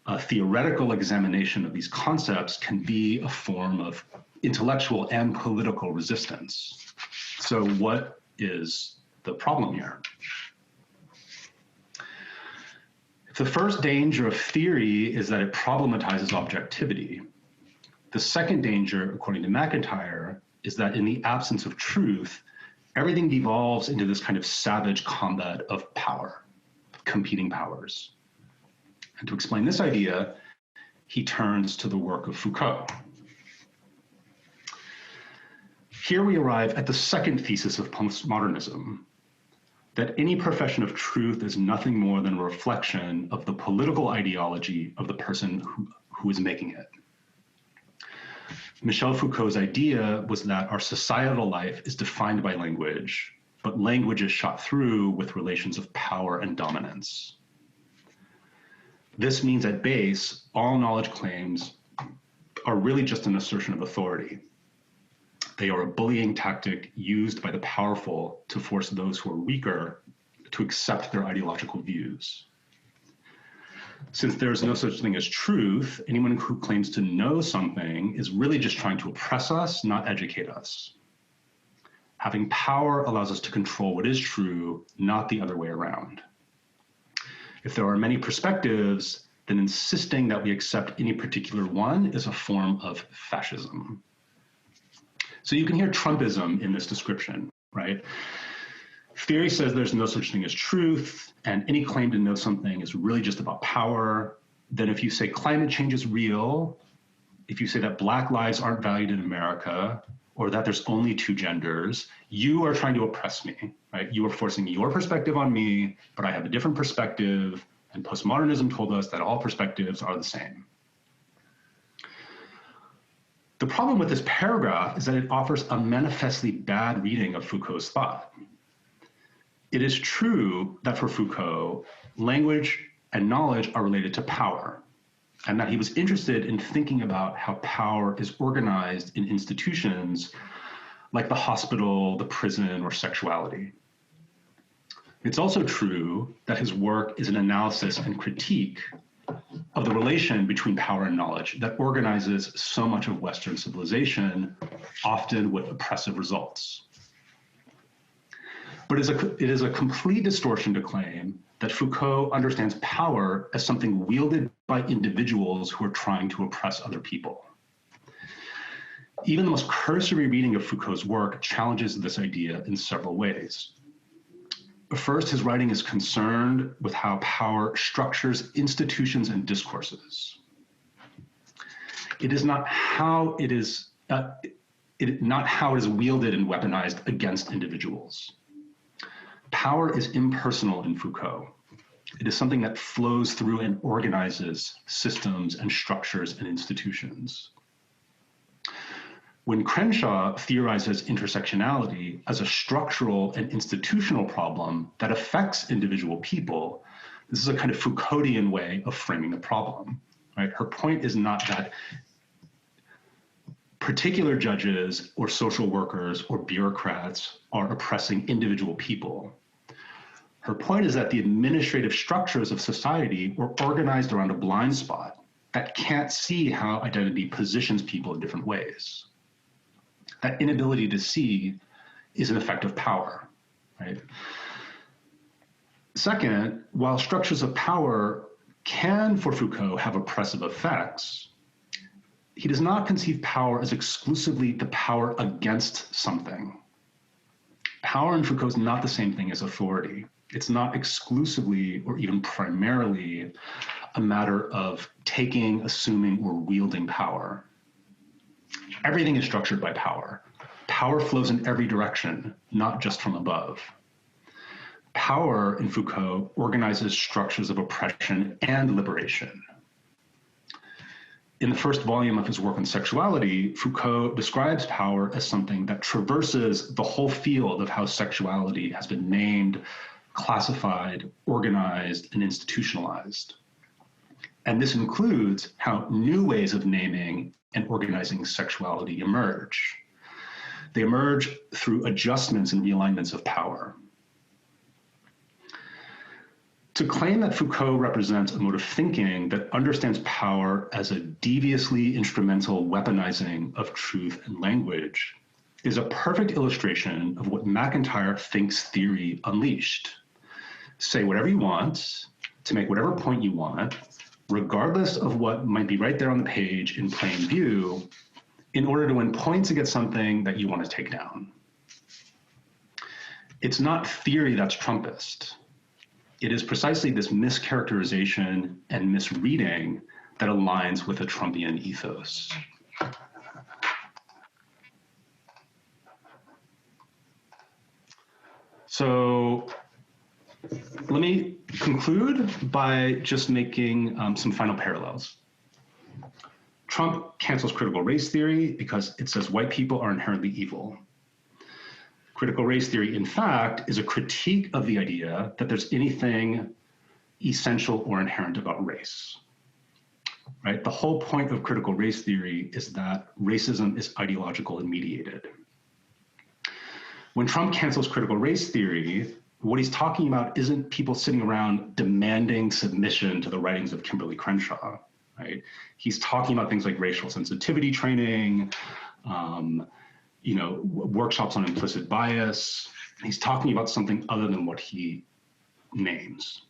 a theoretical examination of these concepts can be a form of intellectual and political resistance. So what is the problem here? If the first danger of theory is that it problematizes objectivity, the second danger, according to McIntyre, is that in the absence of truth, everything devolves into this kind of savage combat of power, competing powers. And to explain this idea, he turns to the work of Foucault. Here we arrive at the second thesis of postmodernism, that any profession of truth is nothing more than a reflection of the political ideology of the person who is making it. Michel Foucault's idea was that our societal life is defined by language, but language is shot through with relations of power and dominance. This means at base, all knowledge claims are really just an assertion of authority. They are a bullying tactic used by the powerful to force those who are weaker to accept their ideological views. Since there is no such thing as truth, anyone who claims to know something is really just trying to oppress us, not educate us. Having power allows us to control what is true, not the other way around. If there are many perspectives, then insisting that we accept any particular one is a form of fascism. So you can hear Trumpism in this description, right? Theory says there's no such thing as truth, and any claim to know something is really just about power. Then if you say climate change is real, if you say that Black lives aren't valued in America, or that there's only two genders, you are trying to oppress me, right? You are forcing your perspective on me, but I have a different perspective, and postmodernism told us that all perspectives are the same. The problem with this paragraph is that it offers a manifestly bad reading of Foucault's thought. It is true that for Foucault, language and knowledge are related to power, and that he was interested in thinking about how power is organized in institutions like the hospital, the prison, or sexuality. It's also true that his work is an analysis and critique of the relation between power and knowledge that organizes so much of Western civilization, often with oppressive results. But it is a complete distortion to claim that Foucault understands power as something wielded by individuals who are trying to oppress other people. Even the most cursory reading of Foucault's work challenges this idea in several ways. First, his writing is concerned with how power structures institutions and discourses. It is not how it is wielded and weaponized against individuals. Power is impersonal in Foucault. It is something that flows through and organizes systems and structures and institutions. When Crenshaw theorizes intersectionality as a structural and institutional problem that affects individual people, this is a kind of Foucauldian way of framing the problem, right? Her point is not that particular judges or social workers or bureaucrats are oppressing individual people. Her point is that the administrative structures of society were organized around a blind spot that can't see how identity positions people in different ways. That inability to see is an effect of power, right? Second, while structures of power can, for Foucault, have oppressive effects, he does not conceive power as exclusively the power against something. Power in Foucault is not the same thing as authority. It's not exclusively or even primarily a matter of taking, assuming, or wielding power. Everything is structured by power. Power flows in every direction, not just from above. Power in Foucault organizes structures of oppression and liberation. In the first volume of his work on sexuality, Foucault describes power as something that traverses the whole field of how sexuality has been named, classified, organized, and institutionalized. And this includes how new ways of naming and organizing sexuality emerge. They emerge through adjustments and realignments of power. To claim that Foucault represents a mode of thinking that understands power as a deviously instrumental weaponizing of truth and language is a perfect illustration of what MacIntyre thinks theory unleashed. Say whatever you want, to make whatever point you want, regardless of what might be right there on the page in plain view, in order to win points against something that you want to take down. It's not theory that's Trumpist. It is precisely this mischaracterization and misreading that aligns with the Trumpian ethos. So let me conclude by just making some final parallels. Trump cancels critical race theory because it says white people are inherently evil. Critical race theory, in fact, is a critique of the idea that there's anything essential or inherent about race. Right? The whole point of critical race theory is that racism is ideological and mediated. When Trump cancels critical race theory, what he's talking about isn't people sitting around demanding submission to the writings of Kimberly Crenshaw, right? He's talking about things like racial sensitivity training, workshops on implicit bias. He's talking about something other than what he names.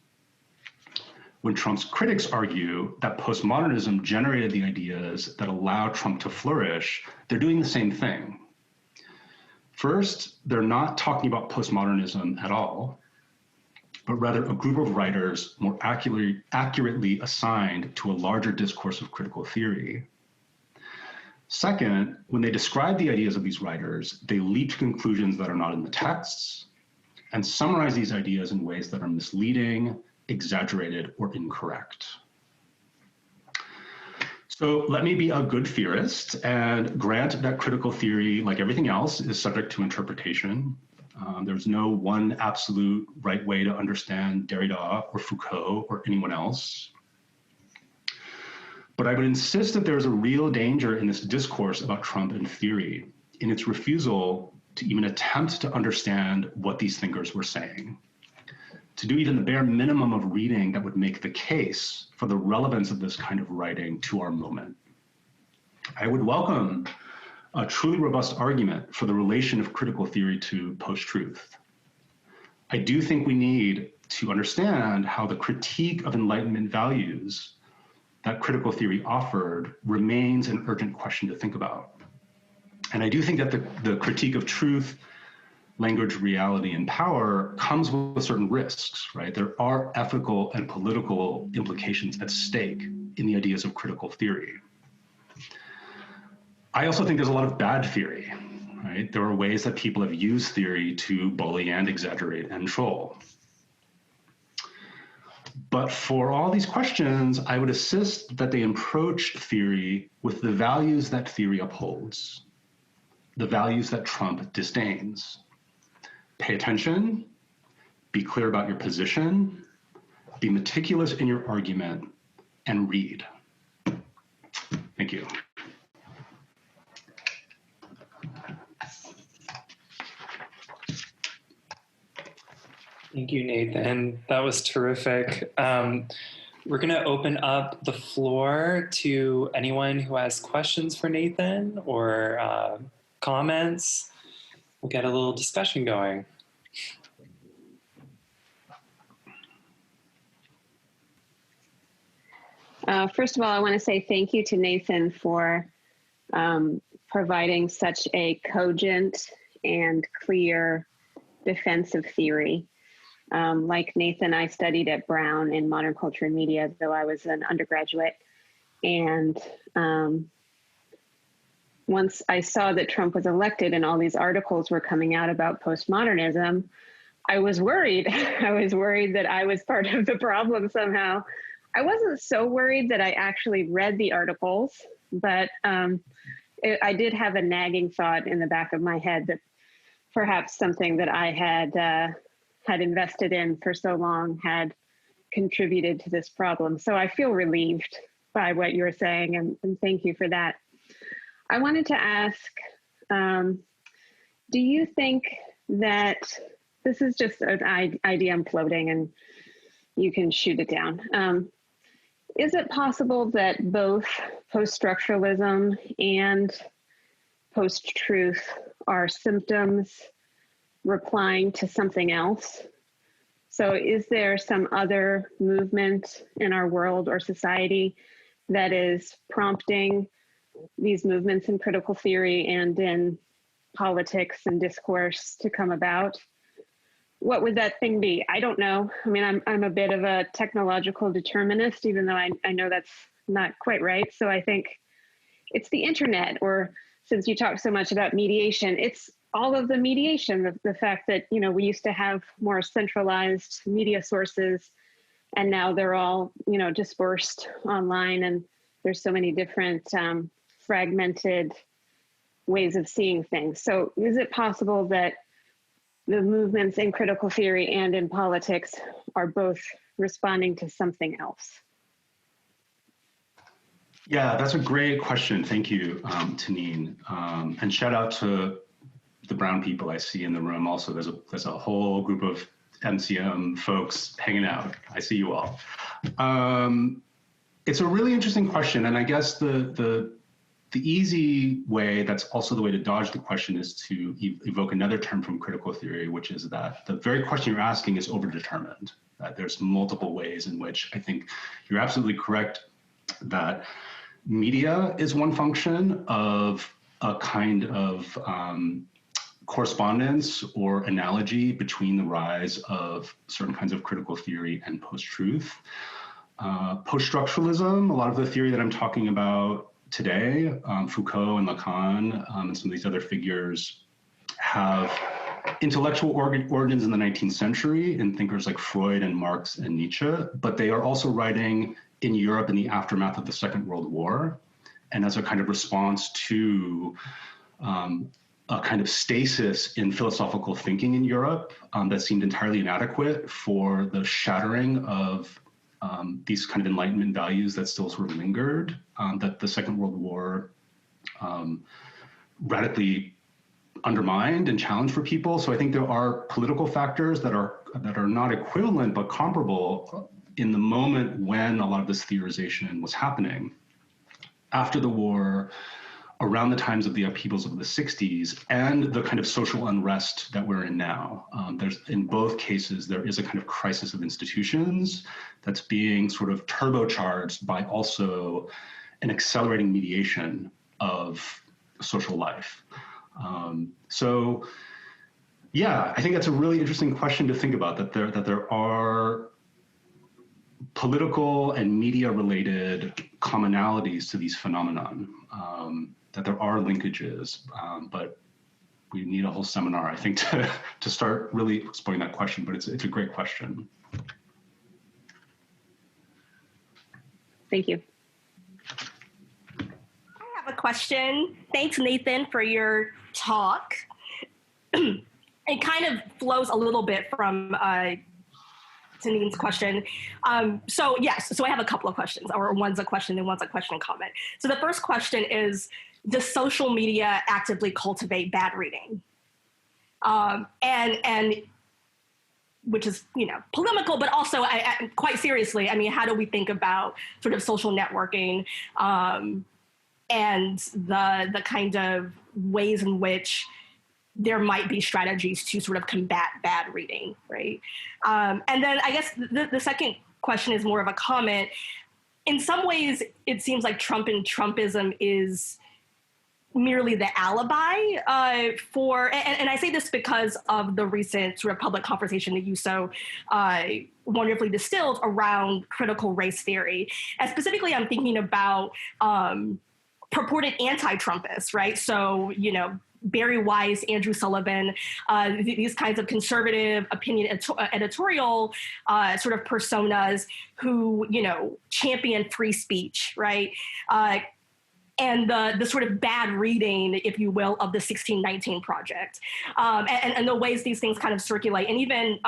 When Trump's critics argue that postmodernism generated the ideas that allow Trump to flourish, they're doing the same thing. First, they're not talking about postmodernism at all, but rather a group of writers more accurately assigned to a larger discourse of critical theory. Second, when they describe the ideas of these writers, they leap to conclusions that are not in the texts and summarize these ideas in ways that are misleading, exaggerated, or incorrect. So let me be a good theorist and grant that critical theory, like everything else, is subject to interpretation. There's no one absolute right way to understand Derrida or Foucault or anyone else. But I would insist that there's a real danger in this discourse about Trump and theory, in its refusal to even attempt to understand what these thinkers were saying, to do even the bare minimum of reading that would make the case for the relevance of this kind of writing to our moment. I would welcome a truly robust argument for the relation of critical theory to post-truth. I do think we need to understand how the critique of Enlightenment values that critical theory offered remains an urgent question to think about. And I do think that the critique of truth, language, reality, and power comes with certain risks, right? There are ethical and political implications at stake in the ideas of critical theory. I also think there's a lot of bad theory, right? There are ways that people have used theory to bully and exaggerate and troll. But for all these questions, I would insist that they approach theory with the values that theory upholds, the values that Trump disdains. Pay attention, be clear about your position, be meticulous in your argument, and read. Thank you. Thank you, Nathan. That was terrific. We're going to open up the floor to anyone who has questions for Nathan or comments. We'll get a little discussion going. First of all, I want to say thank you to Nathan for providing such a cogent and clear defense of theory. Like Nathan, I studied at Brown in modern culture and media, though I was an undergraduate. And once I saw that Trump was elected and all these articles were coming out about postmodernism, I was worried. I was worried that I was part of the problem somehow. I wasn't so worried that I actually read the articles, but I did have a nagging thought in the back of my head that perhaps something that I had invested in for so long had contributed to this problem. So I feel relieved by what you're saying, and thank you for that. I wanted to ask, do you think that, this is just an idea I'm floating and you can shoot it down. Is it possible that both post-structuralism and post-truth are symptoms replying to something else? So is there some other movement in our world or society that is prompting these movements in critical theory and in politics and discourse to come about? What would that thing be? I don't know. I mean, I'm a bit of a technological determinist, even though I know that's not quite right. So I think it's the internet, or since you talk so much about mediation, it's all of the mediation, the fact that, you know, we used to have more centralized media sources and now they're all, you know, dispersed online, and there's so many different fragmented ways of seeing things. So is it possible that the movements in critical theory and in politics are both responding to something else? Yeah, that's a great question. Thank you, Tanine. And shout out to the brown people I see in the room. Also, there's a whole group of MCM folks hanging out. I see you all. It's a really interesting question, and I guess the easy way, that's also the way to dodge the question, is to evoke another term from critical theory, which is that the very question you're asking is overdetermined. That there's multiple ways in which I think you're absolutely correct that media is one function of a kind of correspondence or analogy between the rise of certain kinds of critical theory and post-truth. Post-structuralism, a lot of the theory that I'm talking about today, Foucault and Lacan and some of these other figures have intellectual origins in the 19th century in thinkers like Freud and Marx and Nietzsche, but they are also writing in Europe in the aftermath of the Second World War, and as a kind of response to a kind of stasis in philosophical thinking in Europe that seemed entirely inadequate for the shattering of these kind of Enlightenment values that still sort of lingered, that the Second World War radically undermined and challenged for people. So I think there are political factors that are not equivalent but comparable in the moment when a lot of this theorization was happening. After the war, around the times of the upheavals of the 60s and the kind of social unrest that we're in now. In both cases, there is a kind of crisis of institutions that's being sort of turbocharged by also an accelerating mediation of social life. So yeah, I think that's a really interesting question to think about, that there are political and media related commonalities to these phenomenon. That there are linkages, but we need a whole seminar, I think, to start really exploring that question, but it's a great question. Thank you. I have a question. Thanks, Nathan, for your talk. It kind of flows a little bit from Tanine's question. So I have a couple of questions, or one's a question and one's a question and comment. So the first question is, does social media actively cultivate bad reading? And which is, polemical, but also quite seriously, I mean, how do we think about sort of social networking and the kind of ways in which there might be strategies to sort of combat bad reading, right? And then I guess the second question is more of a comment. In some ways, it seems like Trump and Trumpism is merely the alibi for, and I say this because of the recent sort of public conversation that you so wonderfully distilled around critical race theory. And specifically, I'm thinking about purported anti-Trumpists, right? So, Barry Weiss, Andrew Sullivan, these kinds of conservative opinion editorial sort of personas who, champion free speech, right? And the sort of bad reading, if you will, of the 1619 Project, and the ways these things kind of circulate. And even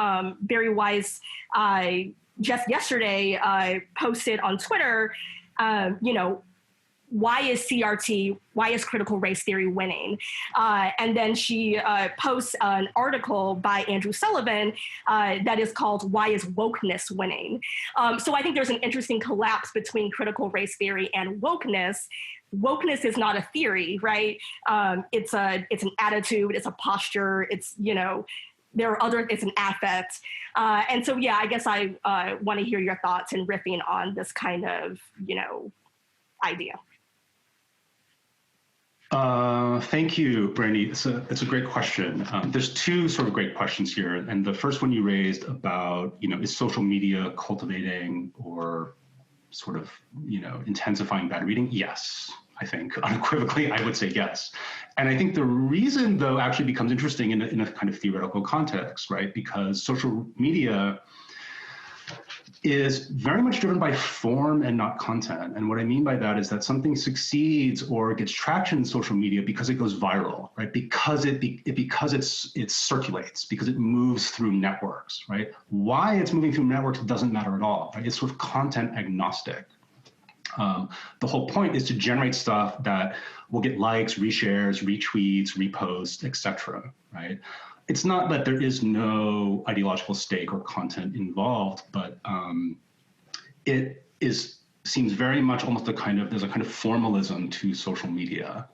Barry Weiss just yesterday posted on Twitter, why is CRT, why is critical race theory winning? And then she posts an article by Andrew Sullivan that is called, Why is Wokeness Winning? So I think there's an interesting collapse between critical race theory and wokeness. Wokeness is not a theory, right? It's an attitude, it's a posture, it's, it's an affect. And so, yeah, I guess I want to hear your thoughts and riffing on this kind of, idea. Thank you, Brandy. It's a great question. There's two sort of great questions here. And the first one you raised about, is social media cultivating or sort of, intensifying bad reading? Yes, I think unequivocally, I would say yes. And I think the reason, though, actually becomes interesting in a kind of theoretical context, right? Because social media is very much driven by form and not content. And what I mean by that is that something succeeds or gets traction in social media because it goes viral, right? Because it circulates, because it moves through networks, right? Why it's moving through networks doesn't matter at all, right? It's sort of content agnostic. The whole point is to generate stuff that will get likes, reshares, retweets, reposts, etc., right? It's not that there is no ideological stake or content involved, but seems very much almost there's a kind of formalism to social media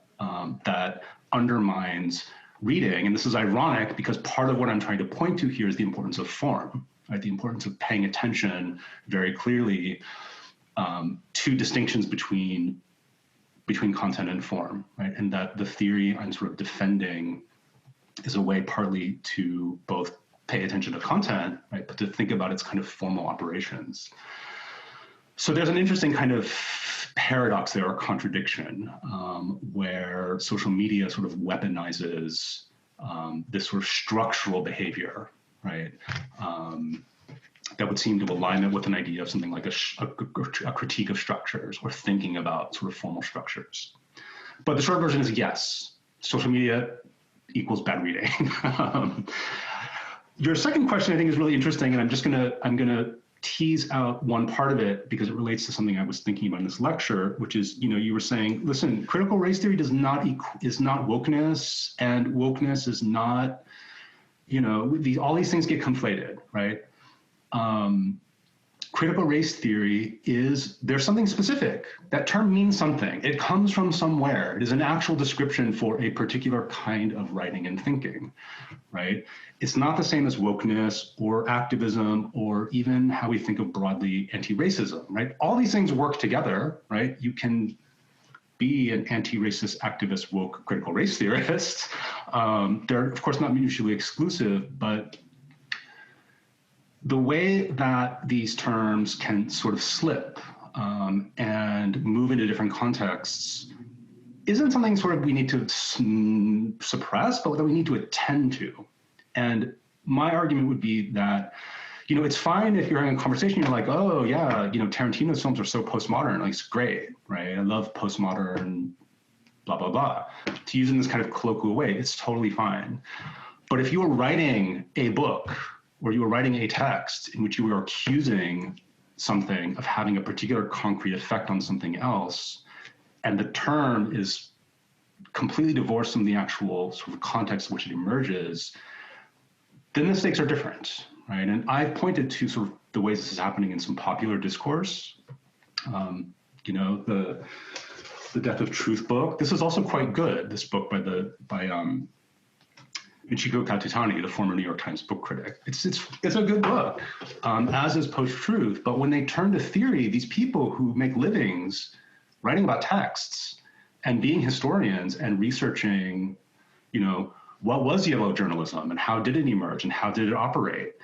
that undermines reading. And this is ironic because part of what I'm trying to point to here is the importance of form, right? The importance of paying attention very clearly to distinctions between content and form, right? And that the theory I'm sort of defending is a way partly to both pay attention to content, right, but to think about its kind of formal operations. So there's an interesting kind of paradox there, or contradiction, where social media sort of weaponizes this sort of structural behavior, right, that would seem to align it with an idea of something like a critique of structures or thinking about sort of formal structures. But the short version is yes, social media equals bad reading. Your second question I think is really interesting, and I'm gonna tease out one part of it because it relates to something I was thinking about in this lecture, which is, you were saying, listen, critical race theory is not wokeness, and wokeness is not, all these things get conflated, right? Critical race theory there's something specific. That term means something. It comes from somewhere. It is an actual description for a particular kind of writing and thinking, right? It's not the same as wokeness or activism or even how we think of broadly anti-racism, right? All these things work together, right? You can be an anti-racist, activist, woke, critical race theorist. They're, of course, not mutually exclusive, but the way that these terms can sort of slip and move into different contexts isn't something sort of we need to suppress, but that we need to attend to. And my argument would be that, it's fine if you're having a conversation, you're like, oh yeah, Tarantino's films are so postmodern, like it's great, right? I love postmodern, blah, blah, blah. To use in this kind of colloquial way, it's totally fine. But if you are writing a book or you were writing a text in which you were accusing something of having a particular concrete effect on something else, and the term is completely divorced from the actual sort of context in which it emerges, then the stakes are different, right? And I've pointed to sort of the ways this is happening in some popular discourse. The Death of Truth book. This is also quite good, this book by Michiko Katatani, the former New York Times book critic. It's a good book, as is Post-Truth. But when they turn to theory, these people who make livings writing about texts and being historians and researching, what was yellow journalism and how did it emerge and how did it operate,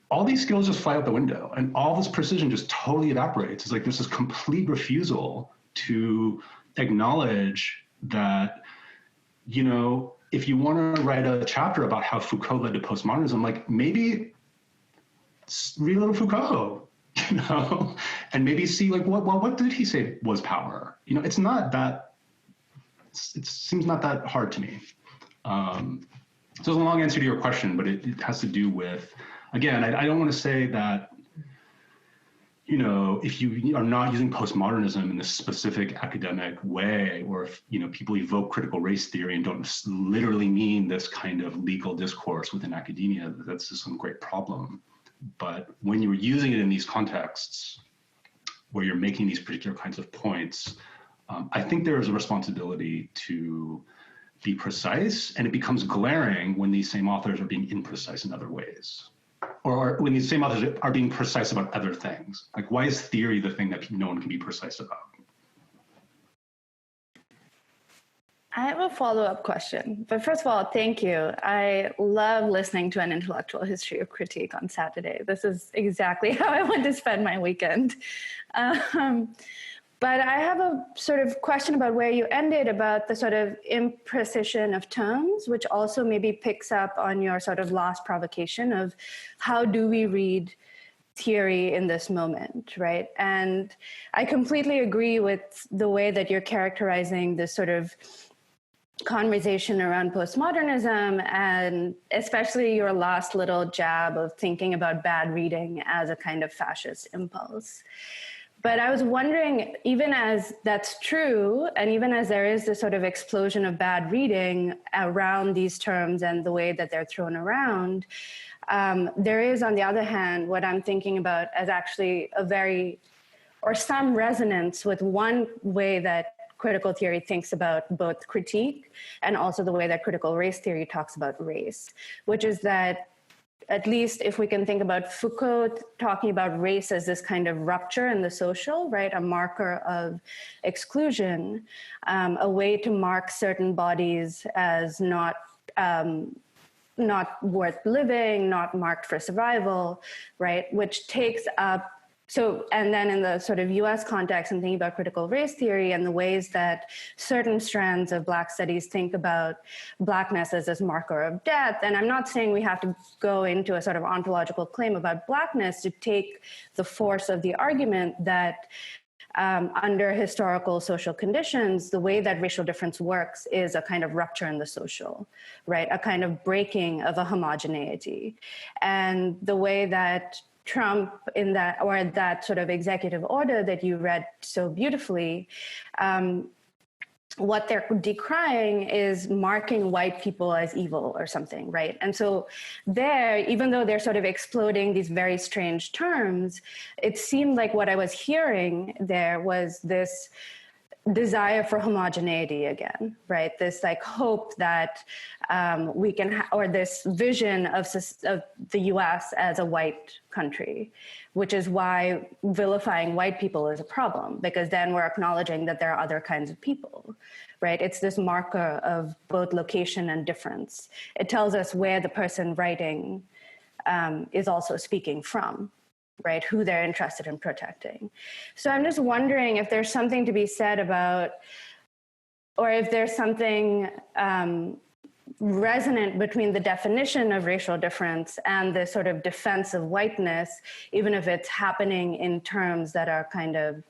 all these skills just fly out the window and all this precision just totally evaporates. It's like there's this complete refusal to acknowledge that, if you want to write a chapter about how Foucault led to postmodernism, like maybe read a little Foucault, and maybe see like what did he say was power? It's not that. It seems not that hard to me. So it's a long answer to your question, but it has to do with, again, I don't want to say that. If you are not using postmodernism in this specific academic way, or if, people evoke critical race theory and don't literally mean this kind of legal discourse within academia, that's just some great problem. But when you're using it in these contexts where you're making these particular kinds of points, I think there is a responsibility to be precise, and it becomes glaring when these same authors are being imprecise in other ways. Or when these same authors are being precise about other things. Like, why is theory the thing that no one can be precise about? I have a follow-up question. But first of all, thank you. I love listening to an intellectual history of critique on Saturday. This is exactly how I want to spend my weekend. But I have a sort of question about where you ended about the sort of imprecision of terms, which also maybe picks up on your sort of last provocation of how do we read theory in this moment, right? And I completely agree with the way that you're characterizing this sort of conversation around postmodernism, and especially your last little jab of thinking about bad reading as a kind of fascist impulse. But I was wondering, even as that's true, and even as there is this sort of explosion of bad reading around these terms and the way that they're thrown around, there is, on the other hand, what I'm thinking about as actually some resonance with one way that critical theory thinks about both critique and also the way that critical race theory talks about race, which is that, at least if we can think about Foucault talking about race as this kind of rupture in the social, right, a marker of exclusion, a way to mark certain bodies as not worth living, not marked for survival, right, which takes up, so, and then in the sort of US context, I'm thinking about critical race theory and the ways that certain strands of Black studies think about Blackness as this marker of death. And I'm not saying we have to go into a sort of ontological claim about Blackness to take the force of the argument that under historical social conditions, the way that racial difference works is a kind of rupture in the social, right? A kind of breaking of a homogeneity. And the way that Trump in that, or that sort of executive order that you read so beautifully, what they're decrying is marking white people as evil or something, right? And so there, even though they're sort of exploding these very strange terms, it seemed like what I was hearing there was this desire for homogeneity again, right? This like hope that we can, or this vision of the US as a white country, which is why vilifying white people is a problem, because then we're acknowledging that there are other kinds of people, right? It's this marker of both location and difference. It tells us where the person writing is also speaking from, right? Who they're interested in protecting. So I'm just wondering if there's something to be said about, or if there's something resonant between the definition of racial difference and the sort of defense of whiteness, even if it's happening in terms that are kind of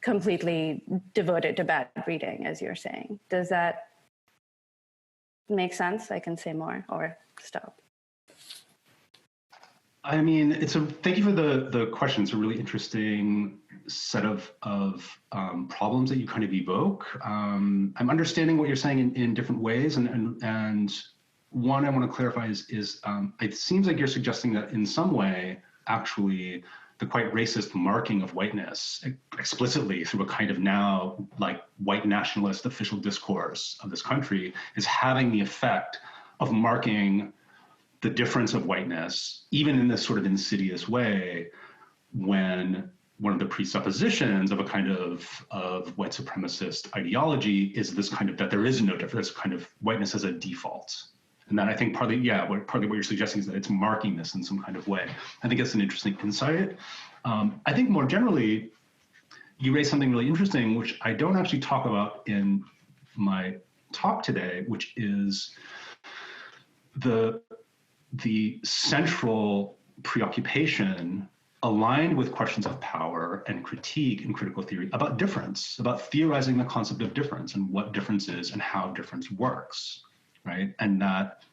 completely devoted to bad reading, as you're saying. Does that make sense? I can say more or stop. I mean, thank you for the question. It's a really interesting set of problems that you kind of evoke. I'm understanding what you're saying in different ways, and one I want to clarify is it seems like you're suggesting that in some way, actually, the quite racist marking of whiteness explicitly through a kind of now like white nationalist official discourse of this country is having the effect of marking the difference of whiteness, even in this sort of insidious way, when one of the presuppositions of a kind of white supremacist ideology is this kind of, that there is no difference, kind of whiteness as a default. And that I think partly what you're suggesting is that it's marking this in some kind of way. I think that's an interesting insight. I think more generally, you raised something really interesting, which I don't actually talk about in my talk today, which is the central preoccupation aligned with questions of power and critique in critical theory about difference, about theorizing the concept of difference and what difference is and how difference works, right? And that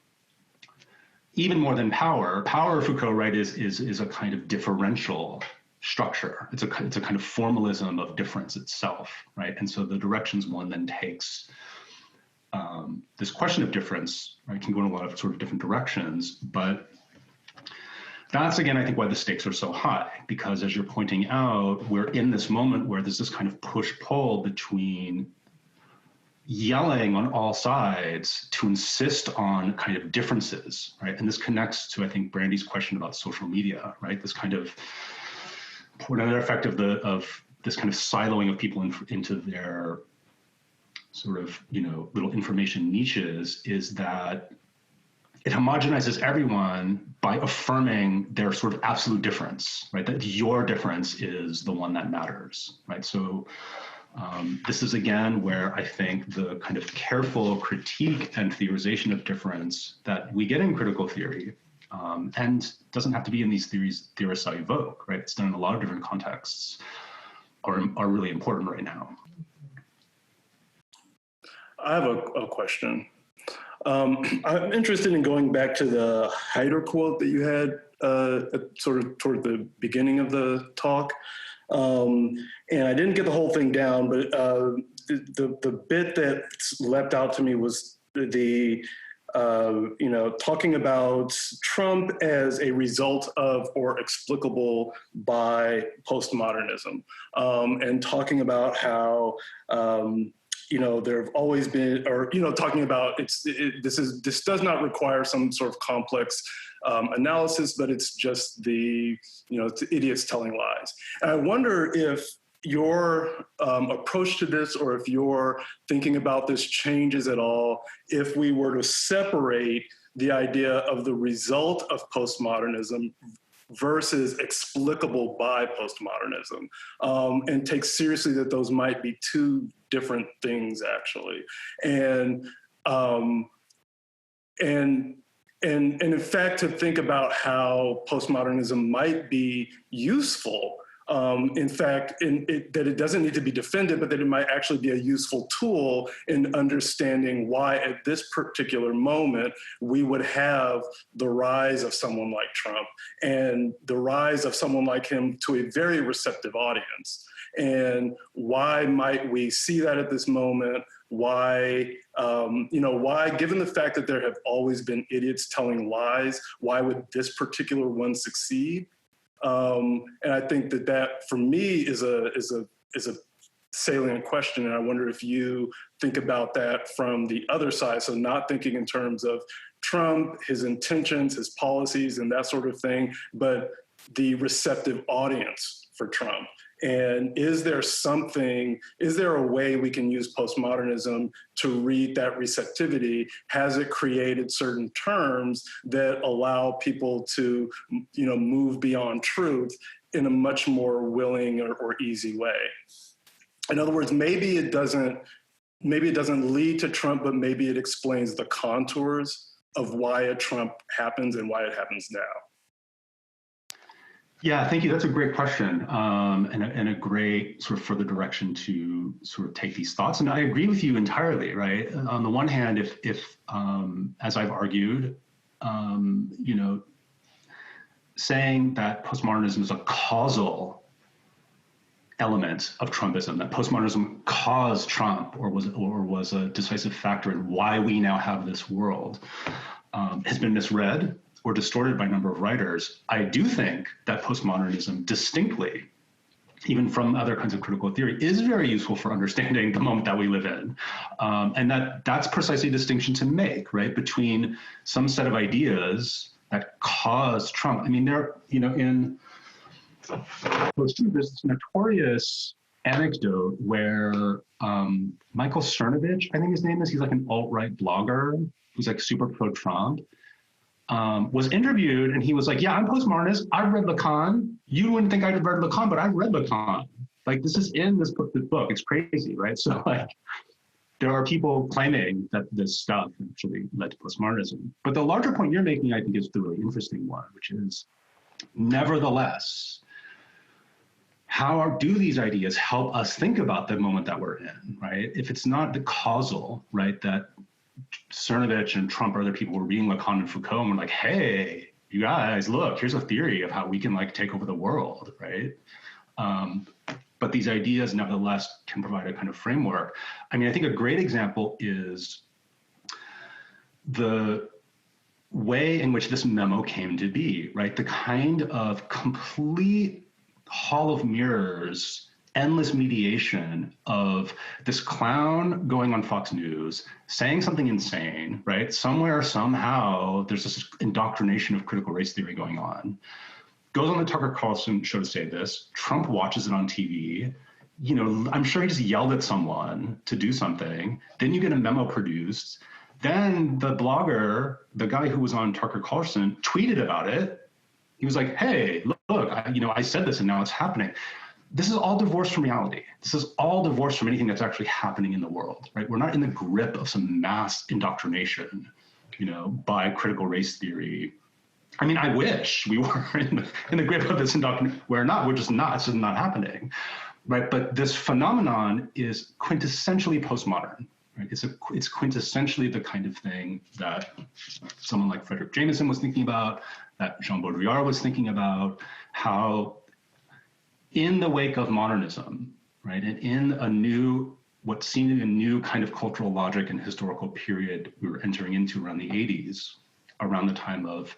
even more than power, Foucault, right, is a kind of differential structure. It's a kind of formalism of difference itself, right? And so the directions one then takes this question of difference, right, can go in a lot of sort of different directions, but that's, again, I think why the stakes are so high, because as you're pointing out, we're in this moment where there's this kind of push-pull between yelling on all sides to insist on kind of differences, right? And this connects to, I think, Brandy's question about social media, right? This kind of, another effect of this kind of siloing of people into their sort of, little information niches is that it homogenizes everyone by affirming their sort of absolute difference, right? That your difference is the one that matters, right? So this is, again, where I think the kind of careful critique and theorization of difference that we get in critical theory And doesn't have to be in these theorists I evoke, right? It's done in a lot of different contexts, are really important right now. I have a question. I'm interested in going back to the Haider quote that you had sort of toward the beginning of the talk. And I didn't get the whole thing down, but the bit that leapt out to me was the talking about Trump as a result of or explicable by postmodernism, and talking about how there have always been, or talking about this does not require some sort of complex analysis, but it's just it's idiots telling lies. And I wonder if your approach to this, or if your thinking about this changes at all, if we were to separate the idea of the result of postmodernism versus explicable by postmodernism, and take seriously that those might be two different things, actually. And in fact, to think about how postmodernism might be useful, in fact, that it doesn't need to be defended, but that it might actually be a useful tool in understanding why at this particular moment we would have the rise of someone like Trump and the rise of someone like him to a very receptive audience. And why might we see that at this moment? Why, why, given the fact that there have always been idiots telling lies, why would this particular one succeed? And I think that for me is a salient question. And I wonder if you think about that from the other side. So not thinking in terms of Trump, his intentions, his policies, and that sort of thing, but the receptive audience for Trump. And is there a way we can use postmodernism to read that receptivity? Has it created certain terms that allow people to, move beyond truth in a much more willing or easy way? In other words, maybe it doesn't lead to Trump, but maybe it explains the contours of why a Trump happens and why it happens now. Yeah, thank you. That's a great question, and a great sort of further direction to sort of take these thoughts. And I agree with you entirely, right? On the one hand, if as I've argued, saying that postmodernism is a causal element of Trumpism, that postmodernism caused Trump or was a decisive factor in why we now have this world, has been misread or distorted by a number of writers. I do think that postmodernism distinctly, even from other kinds of critical theory, is very useful for understanding the moment that we live in. And that's precisely a distinction to make, right, between some set of ideas that caused Trump. I mean, in there's this notorious anecdote where Michael Cernovich, I think his name is, he's like an alt-right blogger who's like super pro-Trump, was interviewed, and he was like, yeah, I'm postmodernist. I've read Lacan. You wouldn't think I'd read Lacan, but I've read Lacan. Like, this is in this book. It's crazy, right? So, like, there are people claiming that this stuff actually led to postmodernism. But the larger point you're making, I think, is the really interesting one, which is, nevertheless, how do these ideas help us think about the moment that we're in, right? If it's not the causal, right, that Cernovich and Trump or other people were reading Lacan and Foucault and were like, hey, you guys, look, here's a theory of how we can like take over the world, right? But these ideas nevertheless can provide a kind of framework. I mean, I think a great example is the way in which this memo came to be, right? The kind of complete hall of mirrors, endless mediation of this clown going on Fox News, saying something insane, right? Somewhere, somehow, there's this indoctrination of critical race theory going on. Goes on the Tucker Carlson show to say this. Trump watches it on TV. I'm sure he just yelled at someone to do something. Then you get a memo produced. Then the blogger, the guy who was on Tucker Carlson, tweeted about it. He was like, hey, look, I said this and now it's happening. This is all divorced from reality. This is all divorced from anything that's actually happening in the world, right? We're not in the grip of some mass indoctrination, by critical race theory I mean, I wish we were in the grip of this indoctrination. We're not. We're just not. It's just not happening, right? But this phenomenon is quintessentially postmodern. Right? It's quintessentially the kind of thing that someone like Frederick Jameson was thinking about, that Jean Baudrillard was thinking about, how in the wake of modernism, right, and in what seemed a new kind of cultural logic and historical period we were entering into around the 80s, around the time of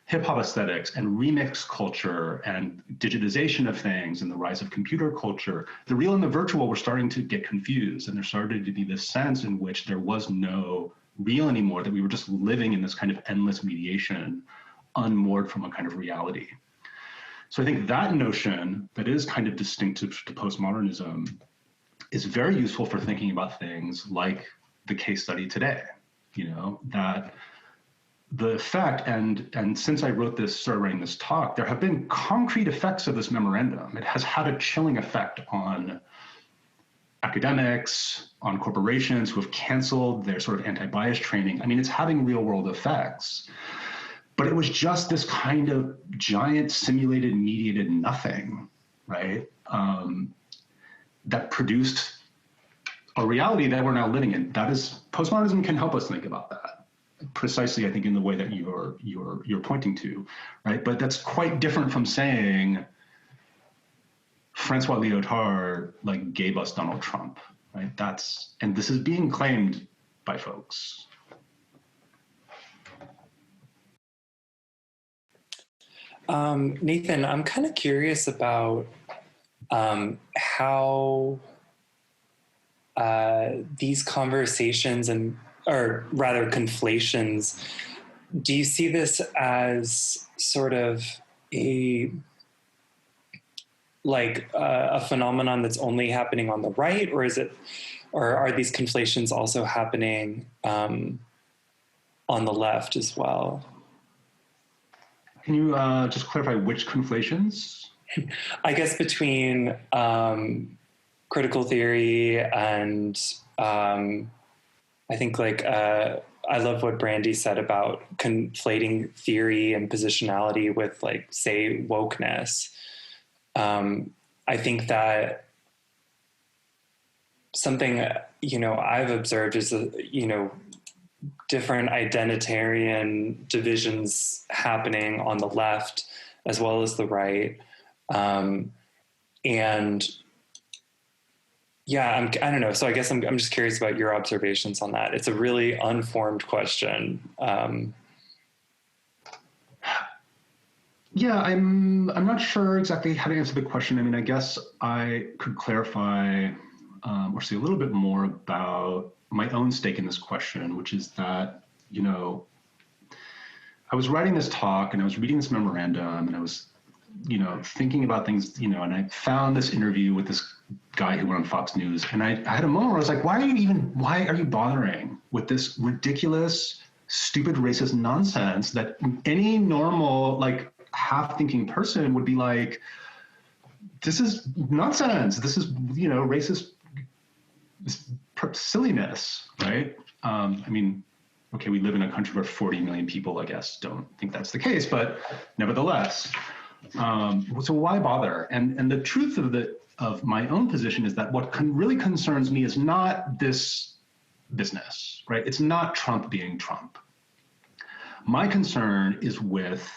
hip-hop aesthetics and remix culture and digitization of things and the rise of computer culture, the real and the virtual were starting to get confused. And there started to be this sense in which there was no real anymore, that we were just living in this kind of endless mediation, unmoored from a kind of reality. So I think that notion that is kind of distinctive to postmodernism is very useful for thinking about things like the case study today, that the effect, and since I started writing this talk, there have been concrete effects of this memorandum. It has had a chilling effect on academics, on corporations who have canceled their sort of anti-bias training. I mean, it's having real world effects, but it was just this kind of giant simulated, mediated nothing, right? That produced a reality that we're now living in. That is, postmodernism can help us think about that. Precisely, I think, in the way that you're pointing to, right? But that's quite different from saying Francois Lyotard gave us Donald Trump, right? And this is being claimed by folks. Nathan, I'm kind of curious about how these conversations or rather conflations, do you see this as sort of a phenomenon that's only happening on the right, or are these conflations also happening on the left as well? Can you just clarify which conflations? I guess between critical theory and I think I love what Brandy said about conflating theory and positionality with say wokeness. I think that something, I've observed is, different identitarian divisions happening on the left as well as the right. And yeah, I don't know. So I guess I'm just curious about your observations on that. It's a really unformed question. Yeah, I'm not sure exactly how to answer the question. I mean, I guess I could clarify or say a little bit more about my own stake in this question, which is that, I was writing this talk and I was reading this memorandum and I was, thinking about things, and I found this interview with this guy who went on Fox News, and I had a moment where I was like, why are you bothering with this ridiculous, stupid, racist nonsense that any normal, half-thinking person would be like, this is nonsense. This is, racist silliness, right? I mean, okay, we live in a country where 40 million people, I guess, don't think that's the case, but nevertheless. So why bother? And the truth of my own position is that what really concerns me is not this business, right? It's not Trump being Trump. My concern is with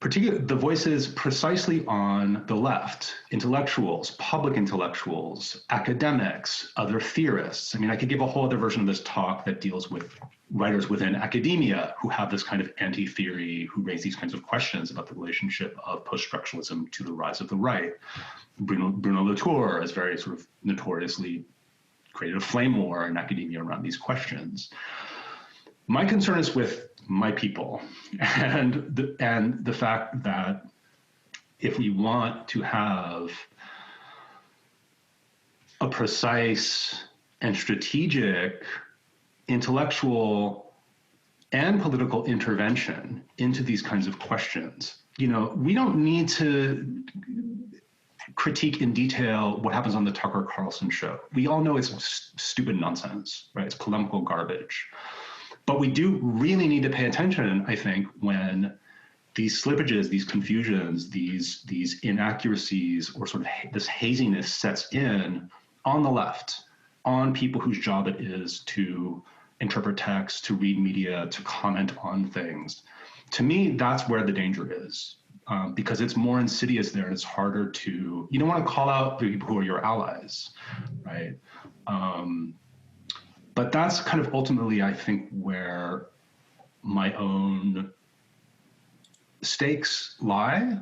the voices precisely on the left, intellectuals, public intellectuals, academics, other theorists. I mean, I could give a whole other version of this talk that deals with writers within academia who have this kind of anti-theory, who raise these kinds of questions about the relationship of post-structuralism to the rise of the right. Bruno Latour has very sort of notoriously created a flame war in academia around these questions. My concern is with my people and the fact that if we want to have a precise and strategic intellectual and political intervention into these kinds of questions, we don't need to critique in detail what happens on the Tucker Carlson show. We all know it's stupid nonsense, right? It's polemical garbage. But we do really need to pay attention, I think, when these slippages, these confusions, these inaccuracies, or sort of this haziness sets in on the left, on people whose job it is to interpret text, to read media, to comment on things. To me, that's where the danger is, because it's more insidious there, and it's harder to, you don't want to call out the people who are your allies, right? But that's kind of ultimately, I think, where my own stakes lie.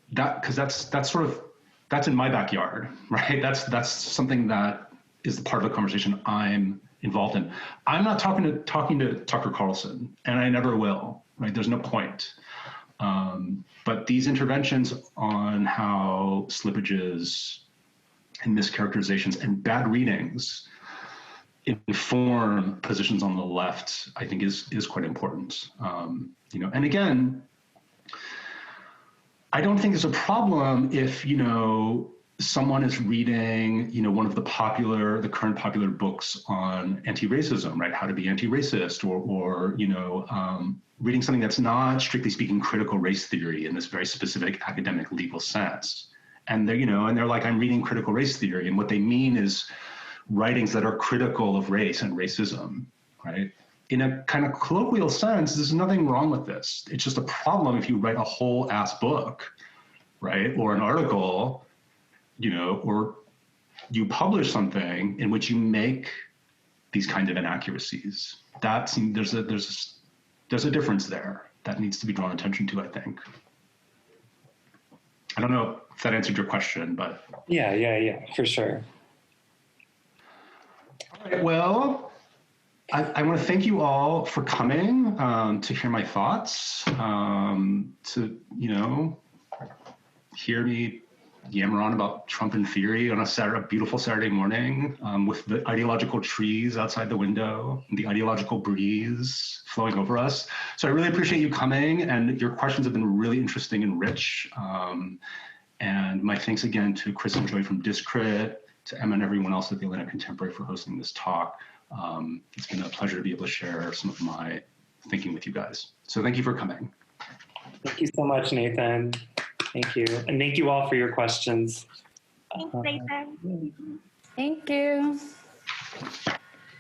Because that's in my backyard, right? That's something that is the part of the conversation I'm involved in. I'm not talking to Tucker Carlson, and I never will, right? There's no point. But these interventions on how slippages and mischaracterizations and bad readings inform positions on the left, I think is quite important. And again, I don't think it's a problem if, someone is reading, one of the current popular books on anti-racism, right? How to be anti-racist, or reading something that's not, strictly speaking, critical race theory in this very specific academic legal sense. And they're like, I'm reading critical race theory, and what they mean is writings that are critical of race and racism, right? In a kind of colloquial sense, there's nothing wrong with this. It's just a problem if you write a whole ass book, right? Or an article, or you publish something in which you make these kind of inaccuracies. There's a difference there that needs to be drawn attention to, I think. I don't know if that answered your question, but. Yeah, for sure. All right, well, I want to thank you all for coming to hear my thoughts, to, hear me yammer on about Trump in theory on a beautiful Saturday morning with the ideological trees outside the window, and the ideological breeze flowing over us. So I really appreciate you coming, and your questions have been really interesting and rich. And my thanks again to Chris and Joy from Discrit, to Emma and everyone else at the Atlanta Contemporary for hosting this talk. It's been a pleasure to be able to share some of my thinking with you guys. So thank you for coming. Thank you so much, Nathan. Thank you. And thank you all for your questions. Thanks, Nathan. Thank you.